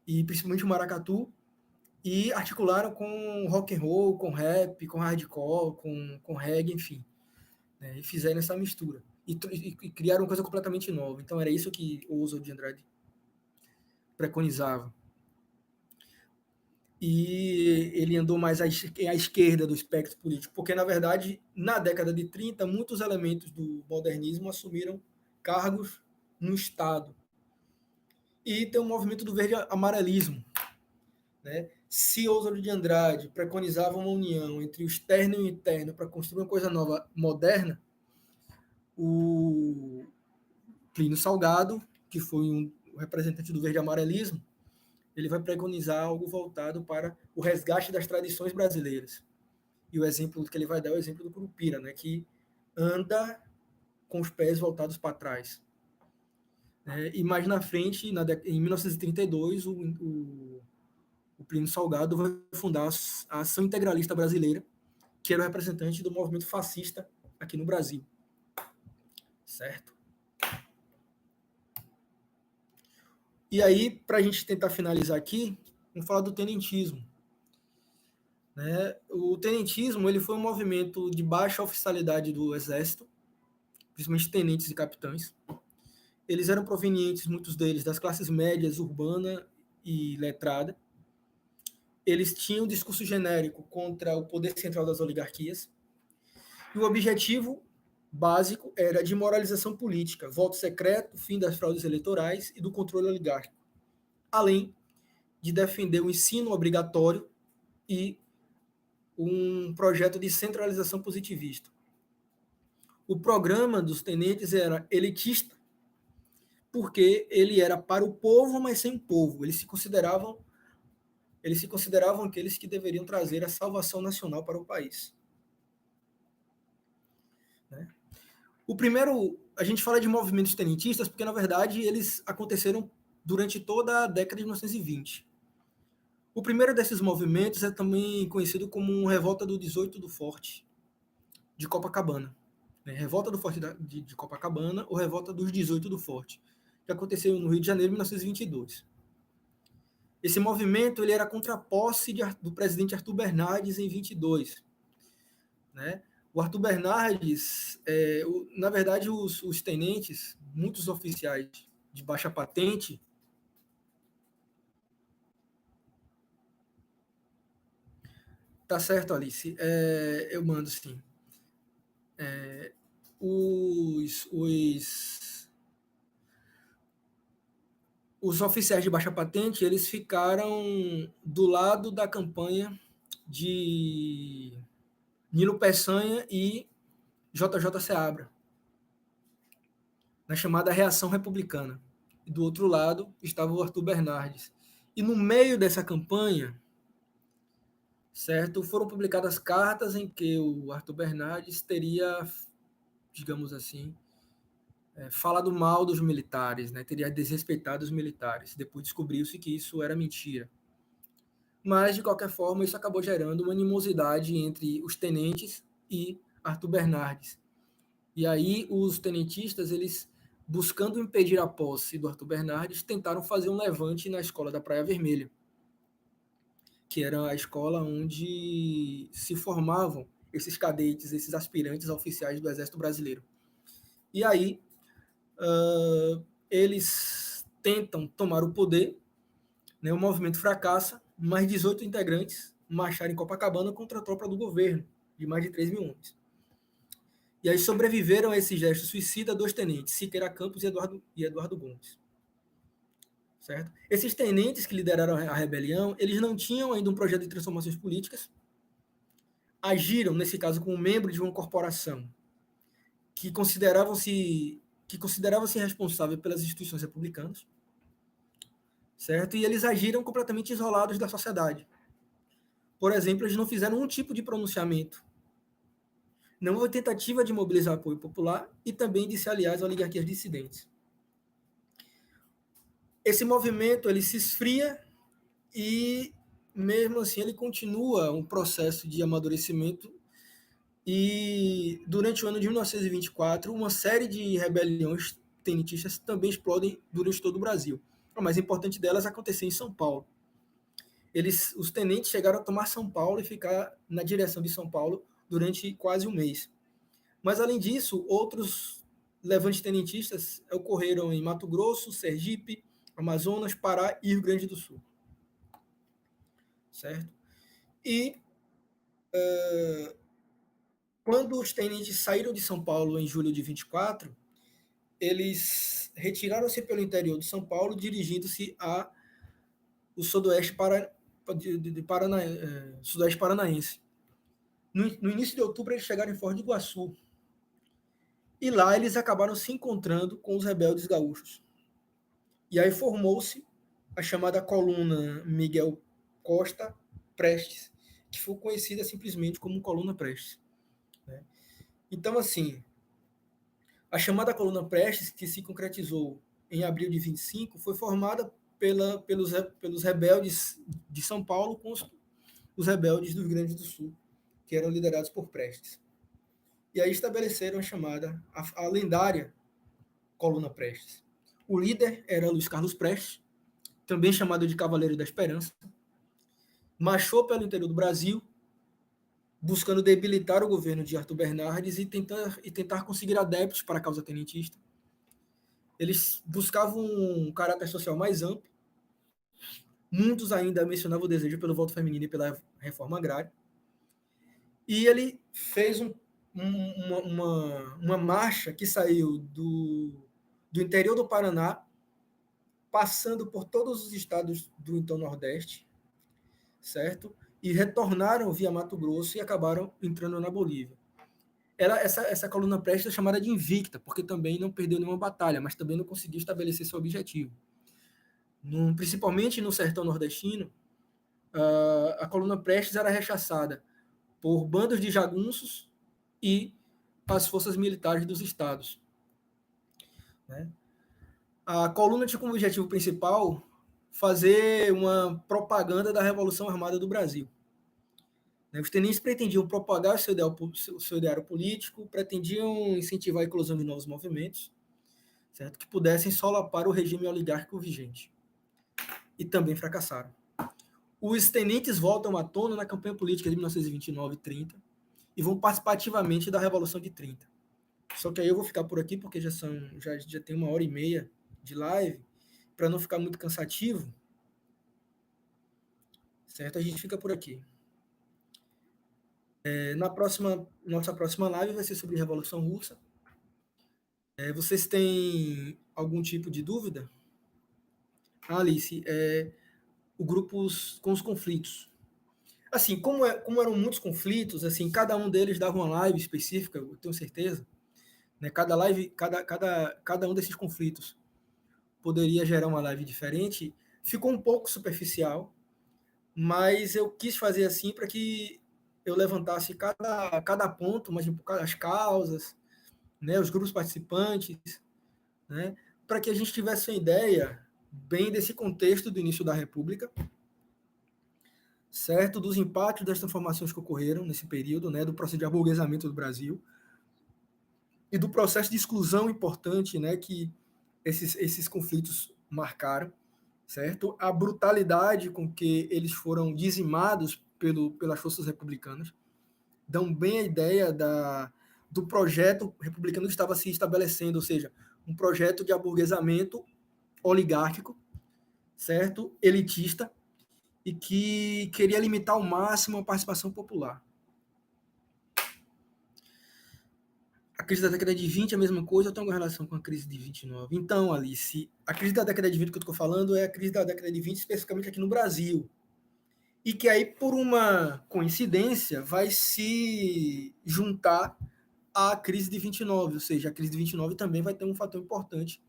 e principalmente o maracatu, e articularam com rock and roll, com rap, com hardcore, com reggae, enfim, né? E fizeram essa mistura e criaram uma coisa completamente nova. Então era isso que o Oswald de Andrade preconizava. E ele andou mais à esquerda do espectro político, porque, na verdade, na década de 30, muitos elementos do modernismo assumiram cargos no Estado. E tem o movimento do verde-amarelismo. Né? Se Oswald de Andrade preconizava uma união entre o externo e o interno para construir uma coisa nova, moderna, o Plínio Salgado, que foi um representante do verde-amarelismo, ele vai preconizar algo voltado para o resgate das tradições brasileiras. E o exemplo que ele vai dar é o exemplo do Curupira, né, que anda com os pés voltados para trás. E mais na frente, em 1932, o Plínio Salgado vai fundar a Ação Integralista Brasileira, que era o representante do movimento fascista aqui no Brasil. Certo? E aí, para a gente tentar finalizar aqui, vamos falar do tenentismo. Né? O tenentismo ele foi um movimento de baixa oficialidade do Exército, principalmente tenentes e capitães. Eles eram provenientes, muitos deles, das classes médias, urbana e letrada. Eles tinham um discurso genérico contra o poder central das oligarquias. E o objetivo básico era de moralização política, voto secreto, fim das fraudes eleitorais e do controle oligárquico, além de defender o ensino obrigatório e um projeto de centralização positivista. O programa dos tenentes era elitista, porque ele era para o povo, mas sem o povo. Eles se consideravam aqueles que deveriam trazer a salvação nacional para o país. Né? O primeiro, a gente fala de movimentos tenentistas porque, na verdade, eles aconteceram durante toda a década de 1920. O primeiro desses movimentos é também conhecido como Revolta do 18 do Forte, de Copacabana. Revolta do Forte de Copacabana ou Revolta dos 18 do Forte, que aconteceu no Rio de Janeiro em 1922. Esse movimento ele era contra a posse do presidente Arthur Bernardes em 22. Né? O Arthur Bernardes, na verdade, os tenentes, muitos oficiais de baixa patente, tá certo, Alice, eu mando sim. Os oficiais de baixa patente, eles ficaram do lado da campanha de Nilo Peçanha e JJ Seabra, na chamada Reação Republicana. E do outro lado estava o Arthur Bernardes. E no meio dessa campanha, certo, foram publicadas cartas em que o Arthur Bernardes teria, digamos assim, falado mal dos militares, né? Teria desrespeitado os militares. Depois descobriu-se que isso era mentira. Mas, de qualquer forma, isso acabou gerando uma animosidade entre os tenentes e Arthur Bernardes. E aí os tenentistas, eles, buscando impedir a posse do Arthur Bernardes, tentaram fazer um levante na escola da Praia Vermelha, que era a escola onde se formavam esses cadetes, esses aspirantes a oficiais do Exército Brasileiro. E aí eles tentam tomar o poder, né, o movimento fracassa, mais 18 integrantes marcharam em Copacabana contra a tropa do governo, de mais de 3 mil homens. E aí sobreviveram a esse gesto suicida dois tenentes, Siqueira Campos e Eduardo Gomes. Certo? Esses tenentes que lideraram a rebelião, eles não tinham ainda um projeto de transformações políticas, agiram, nesse caso, como membro de uma corporação que consideravam-se responsável pelas instituições republicanas, certo? E eles agiram completamente isolados da sociedade. Por exemplo, eles não fizeram um tipo de pronunciamento. Não houve tentativa de mobilizar apoio popular e também de se aliar às oligarquias dissidentes. Esse movimento ele se esfria e, mesmo assim, ele continua um processo de amadurecimento E durante o ano de 1924, uma série de rebeliões tenentistas também explodem durante todo o Brasil. A mais importante delas aconteceu em São Paulo. Os tenentes chegaram a tomar São Paulo e ficar na direção de São Paulo durante quase um mês. Mas, além disso, outros levantes tenentistas ocorreram em Mato Grosso, Sergipe, Amazonas, Pará e Rio Grande do Sul. Certo? E quando os tenentes saíram de São Paulo em julho de 24, eles retiraram-se pelo interior de São Paulo, dirigindo-se a o sudoeste, sudoeste paranaense. No início de outubro, eles chegaram em Foz do Iguaçu. E lá eles acabaram se encontrando com os rebeldes gaúchos. E aí formou-se a chamada coluna Miguel Costa Prestes, que foi conhecida simplesmente como Coluna Prestes. Né? Então, assim, a chamada Coluna Prestes, que se concretizou em abril de 25, foi formada pelos rebeldes de São Paulo com os rebeldes do Rio Grande do Sul, que eram liderados por Prestes. E aí estabeleceram a lendária Coluna Prestes. O líder era Luiz Carlos Prestes, também chamado de Cavaleiro da Esperança, marchou pelo interior do Brasil, buscando debilitar o governo de Arthur Bernardes e tentar conseguir adeptos para a causa tenentista. Eles buscavam um caráter social mais amplo. Muitos ainda mencionavam o desejo pelo voto feminino e pela reforma agrária. E ele fez uma marcha que saiu do interior do Paraná, passando por todos os estados do então Nordeste, certo? E retornaram via Mato Grosso e acabaram entrando na Bolívia. Essa coluna Prestes é chamada de invicta, porque também não perdeu nenhuma batalha, mas também não conseguiu estabelecer seu objetivo. Principalmente no sertão nordestino, a coluna Prestes era rechaçada por bandos de jagunços e as forças militares dos estados. Né? A coluna tinha como objetivo principal fazer uma propaganda da Revolução Armada do Brasil. Os tenentes pretendiam propagar o seu ideário político, pretendiam incentivar a eclosão de novos movimentos, certo? Que pudessem solapar o regime oligárquico vigente. E também fracassaram. Os tenentes voltam à tona na campanha política de 1929 e 30 e vão participar ativamente da Revolução de 30. Só que aí eu vou ficar por aqui porque já tem 1h30 de live, para não ficar muito cansativo, certo? A gente fica por aqui. Nossa próxima live vai ser sobre Revolução Russa. Vocês têm algum tipo de dúvida? Alice, o grupo com os conflitos. Assim, como eram muitos conflitos, assim, cada um deles dava uma live específica, eu tenho certeza. Né? Cada um desses conflitos poderia gerar uma live diferente. Ficou um pouco superficial, mas eu quis fazer assim para que eu levantasse cada ponto, mas as causas, né, os grupos participantes, né, para que a gente tivesse uma ideia bem desse contexto do início da República, certo? Dos impactos das transformações que ocorreram nesse período, né, do processo de aburguesamento do Brasil e do processo de exclusão importante, né, que esses conflitos marcaram, certo? A brutalidade com que eles foram dizimados pelas forças republicanas dão bem a ideia do projeto republicano que estava se estabelecendo, ou seja, um projeto de aburguesamento oligárquico, certo? Elitista, e que queria limitar ao máximo a participação popular. A crise da década de 20 é a mesma coisa, ou tem alguma relação com a crise de 29? Então, Alice, a crise da década de 20 que eu estou falando é a crise da década de 20, especificamente aqui no Brasil. E que aí, por uma coincidência, vai se juntar à crise de 29, ou seja, a crise de 29 também vai ter um fator importante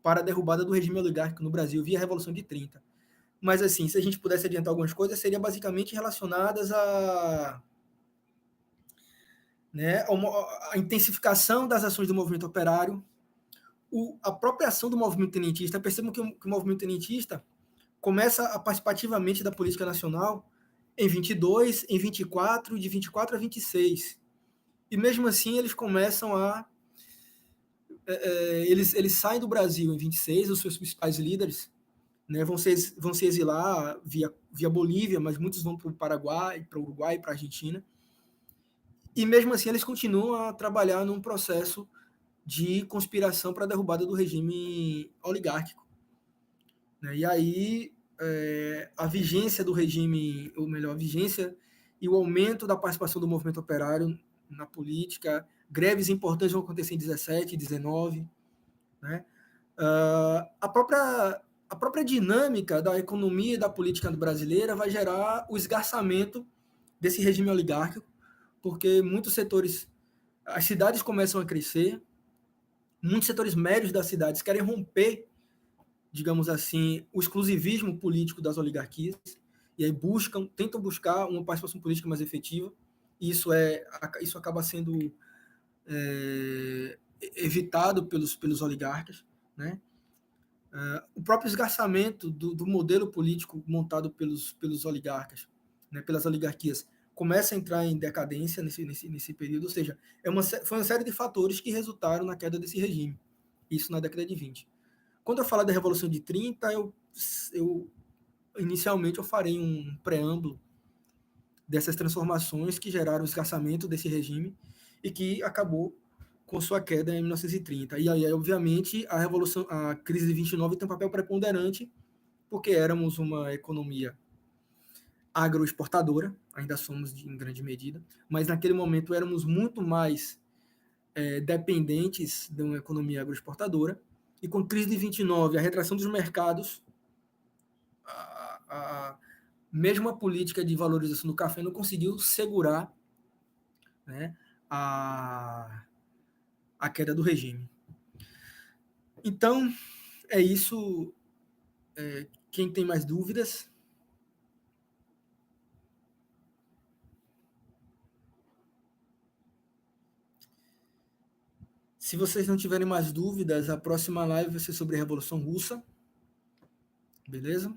para a derrubada do regime oligárquico no Brasil via a Revolução de 30. Mas, assim, se a gente pudesse adiantar algumas coisas, seria basicamente relacionadas a intensificação das ações do movimento operário, a própria ação do movimento tenentista. Percebam que o movimento tenentista começa a participar ativamente da política nacional em 22, em 24, de 24 a 26. e mesmo assim eles começam a eles saem do Brasil em 26, os seus principais líderes, né, vão se exilar via Bolívia, mas muitos vão para o Paraguai, para o Uruguai, para a Argentina, e mesmo assim eles continuam a trabalhar num processo de conspiração para a derrubada do regime oligárquico. Né? E aí a vigência do regime, ou melhor, a vigência e o aumento da participação do movimento operário na política, greves importantes vão acontecer em 17, 19, né? A própria dinâmica da economia e da política brasileira vai gerar o esgarçamento desse regime oligárquico, porque muitos setores, as cidades começam a crescer, muitos setores médios das cidades querem romper, digamos assim, o exclusivismo político das oligarquias, e aí tentam buscar uma participação política mais efetiva, e isso acaba sendo evitado pelos oligarcas, né? O próprio esgarçamento do modelo político montado pelos oligarcas, né, pelas oligarquias, começa a entrar em decadência nesse período, ou seja, foi uma série de fatores que resultaram na queda desse regime, isso na década de 20. Quando eu falar da Revolução de 30, inicialmente eu farei um preâmbulo dessas transformações que geraram o esgarçamento desse regime e que acabou com sua queda em 1930. E aí, obviamente, a crise de 29 tem um papel preponderante, porque éramos uma economia agroexportadora, ainda somos em grande medida, mas naquele momento éramos muito mais dependentes de uma economia agroexportadora, e com a crise de 29, a retração dos mercados, a mesmo a política de valorização do café não conseguiu segurar, né, a queda do regime. Então, é isso. Quem tem mais dúvidas? Se vocês não tiverem mais dúvidas, a próxima live vai ser sobre a Revolução Russa. Beleza?